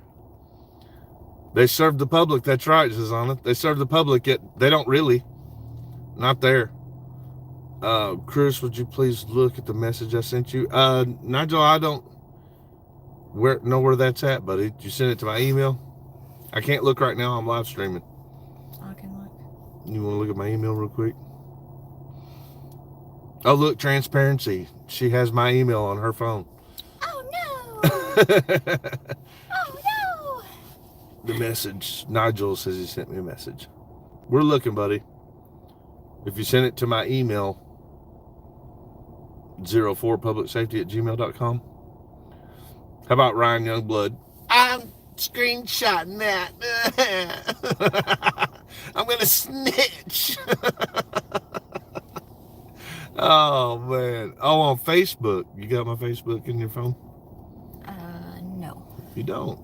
They serve the public. That's right, says Anna. They serve the public. They don't really. Not there. Chris, would you please look at the message I sent you? Nigel, I don't know where that's at, buddy. Did you send it to my email? I can't look right now. I'm live streaming. I can look. You want to look at my email real quick? Oh, look, transparency. She has my email on her phone. Oh, no. Oh, no. The message. Nigel says he sent me a message. We're looking, buddy. If you send it to my email, 04publicsafety@gmail.com. How about Ryan Youngblood? I'm screenshotting that. I'm going to snitch. Oh, man. Oh, on Facebook. You got my Facebook in your phone? No. You don't?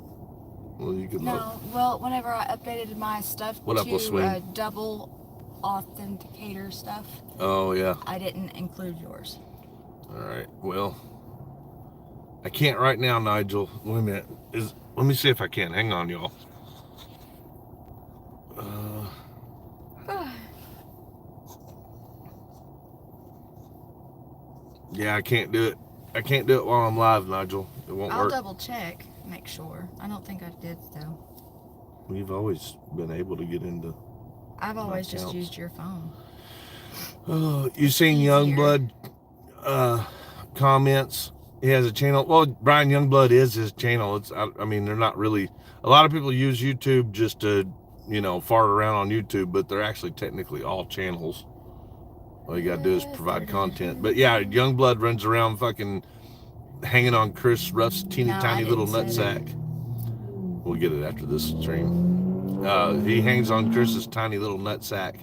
Well, you could look. No, well, whenever I updated my stuff What up, to LaSwing? double authenticator stuff, Oh, yeah. I didn't include yours. All right. Well, I can't right now, Nigel. Wait a minute. Let me see if I can. Hang on, y'all. Yeah, I can't do it. I can't do it while I'm live, Nigel. It won't I'll work. double check, make sure. I don't think I did though. We've always been able to get into. I've always just account. used your phone. Oh, you seen Easier. Youngblood comments? He has a channel. Well, Brian Youngblood is his channel. It's I mean, they're not really. A lot of people use YouTube just to, fart around on YouTube, but they're actually technically all channels. All you gotta do is provide content. But yeah, Youngblood runs around fucking hanging on Chris Ruff's teeny No, tiny I little didn't say nutsack. We'll get it after this stream. He hangs on Chris's tiny little nutsack,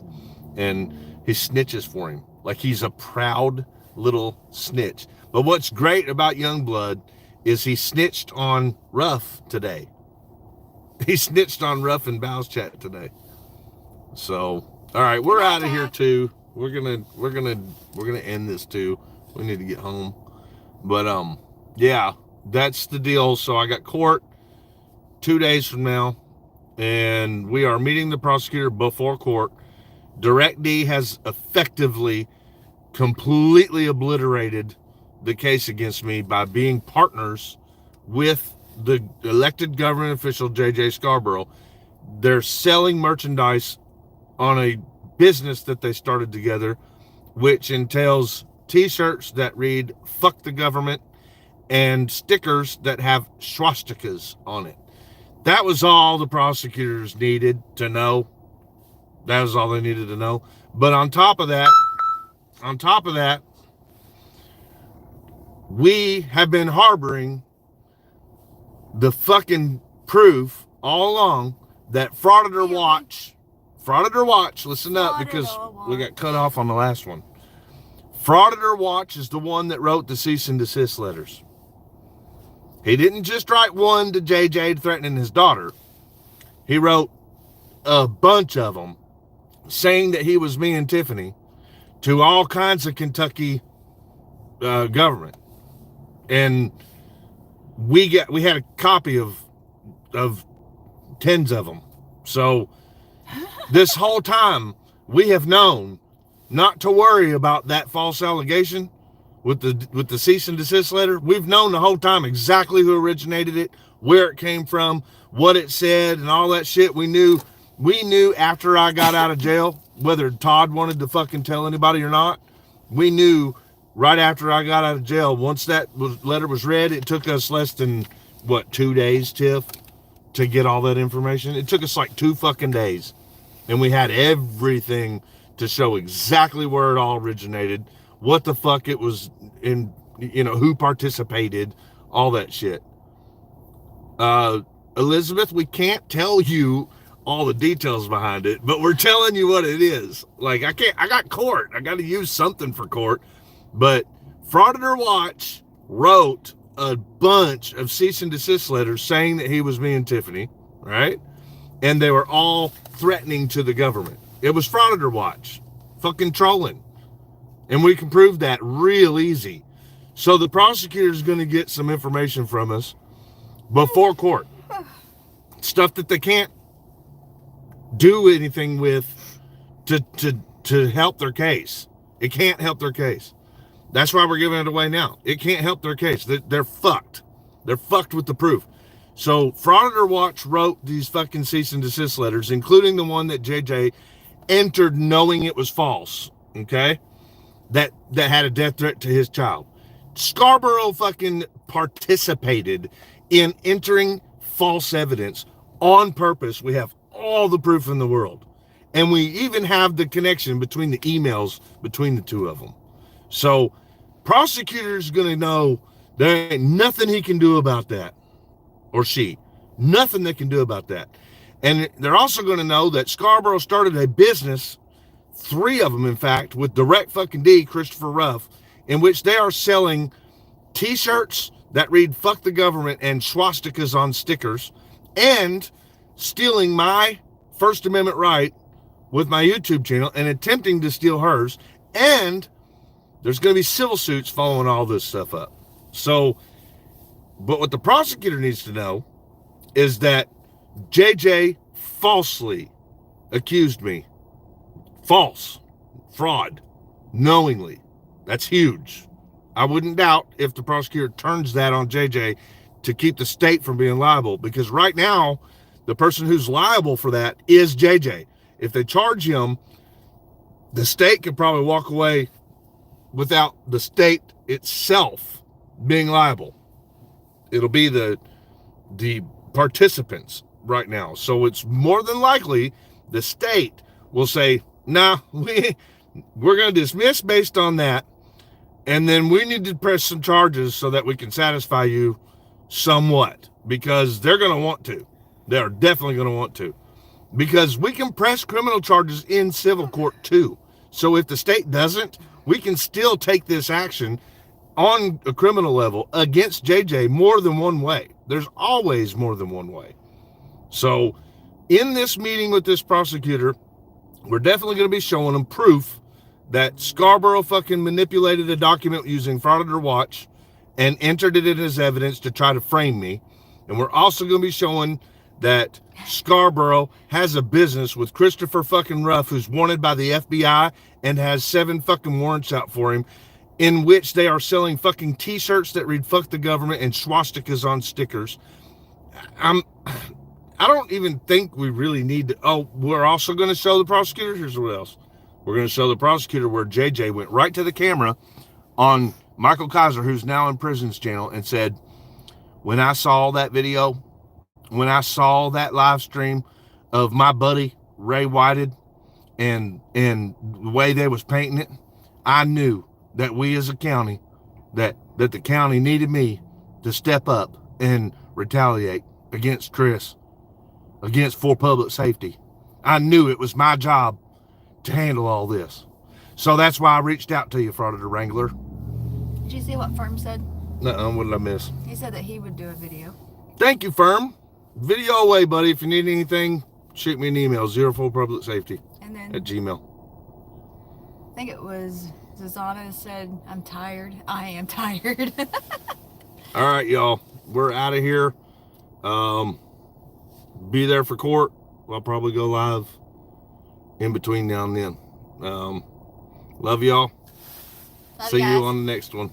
and he snitches for him like he's a proud little snitch. But what's great about Youngblood is he snitched on Ruff today. He snitched on Ruff and Bow's chat today. So, all right, we're out of here too. We're gonna end this too. We need to get home. But yeah, that's the deal. So I got court 2 days from now, and we are meeting the prosecutor before court. DirectD has effectively completely obliterated the case against me by being partners with the elected government official JJ Scarborough. They're selling merchandise on a business that they started together, which entails t-shirts that read "fuck the government" and stickers that have swastikas on it. That was all the prosecutors needed to know. That was all they needed to know. But on top of that, we have been harboring the fucking proof all along that Frauditor Watch, listen up, because we got cut off on the last one. Frauditor Watch is the one that wrote the cease and desist letters. He didn't just write one to JJ threatening his daughter. He wrote a bunch of them saying that he was me and Tiffany to all kinds of Kentucky government. And we had a copy of tens of them. So this whole time we have known not to worry about that false allegation with the cease and desist letter. We've known the whole time exactly who originated it, where it came from, what it said, and all that shit. We knew after I got out of jail, whether Todd wanted to fucking tell anybody or not. We knew right after I got out of jail. Once that letter was read, it took us less than 2 days, Tiff, to get all that information. It took us like 2 fucking days, and we had everything to show exactly where it all originated, what the fuck it was in, who participated, all that shit. Elizabeth, we can't tell you all the details behind it, but we're telling you what it is. Like, I got court. I got to use something for court. But Frauditor Watch wrote a bunch of cease and desist letters saying that he was me and Tiffany, right? And they were all threatening to the government. It was Frauditor Watch, fucking trolling. And we can prove that real easy. So the prosecutor's going to get some information from us before court. Stuff that they can't do anything with to help their case. It can't help their case. That's why we're giving it away now. It can't help their case. They're fucked. They're fucked with the proof. So Frauditor Watch wrote these fucking cease and desist letters, including the one that JJ entered knowing it was false, okay? That had a death threat to his child. Scarborough fucking participated in entering false evidence on purpose. We have all the proof in the world. And we even have the connection between the emails between the two of them. So prosecutor's going to know there ain't nothing he can do about that. Or she. Nothing they can do about that. And they're also going to know that Scarborough started a business, 3 of them in fact, with Direct fucking D, Christopher Ruff, in which they are selling t-shirts that read "fuck the government" and swastikas on stickers, and stealing my First Amendment right with my YouTube channel and attempting to steal hers. And there's going to be civil suits following all this stuff up. So, but what the prosecutor needs to know is that JJ falsely accused me. False. Fraud. Knowingly. That's huge. I wouldn't doubt if the prosecutor turns that on JJ to keep the state from being liable, because right now, the person who's liable for that is JJ. If they charge him, the state could probably walk away without the state itself being liable. It'll be the participants right now. So it's more than likely the state will say, nah, we're going to dismiss based on that. And then we need to press some charges so that we can satisfy you somewhat, because they're going to want to. They're definitely going to want to, because we can press criminal charges in civil court too. So if the state doesn't, we can still take this action on a criminal level against JJ more than one way. There's always more than one way. So in this meeting with this prosecutor, we're definitely going to be showing him proof that Scarborough fucking manipulated a document using Frauditor Watch and entered it in as evidence to try to frame me. And we're also going to be showing that Scarborough has a business with Christopher fucking Ruff, who's wanted by the FBI and has 7 fucking warrants out for him, in which they are selling fucking t-shirts that read "fuck the government" and swastikas on stickers. I don't even think we really need to. Oh, we're also going to show the prosecutor. Here's what else. We're going to show the prosecutor where JJ went right to the camera on Michael Kaiser, who's now in prison's channel, and said, when I saw that video, when I saw that live stream of my buddy Ray Whited and the way they was painting it, I knew that we as a county, that the county needed me to step up and retaliate against Chris, against for public safety. I knew it was my job to handle all this. So that's why I reached out to you, Frauditor Wrangler. Did you see what Firm said? Nuh-uh, what did I miss? He said that he would do a video. Thank you, Firm. Video away, buddy. If you need anything, shoot me an email, 04publicsafety And then at Gmail. I think it was Zazana said, I'm tired. I am tired. All right, y'all. We're out of here. Be there for court. I'll probably go live in between now and then. Love y'all. Love See you you guys. on the next one.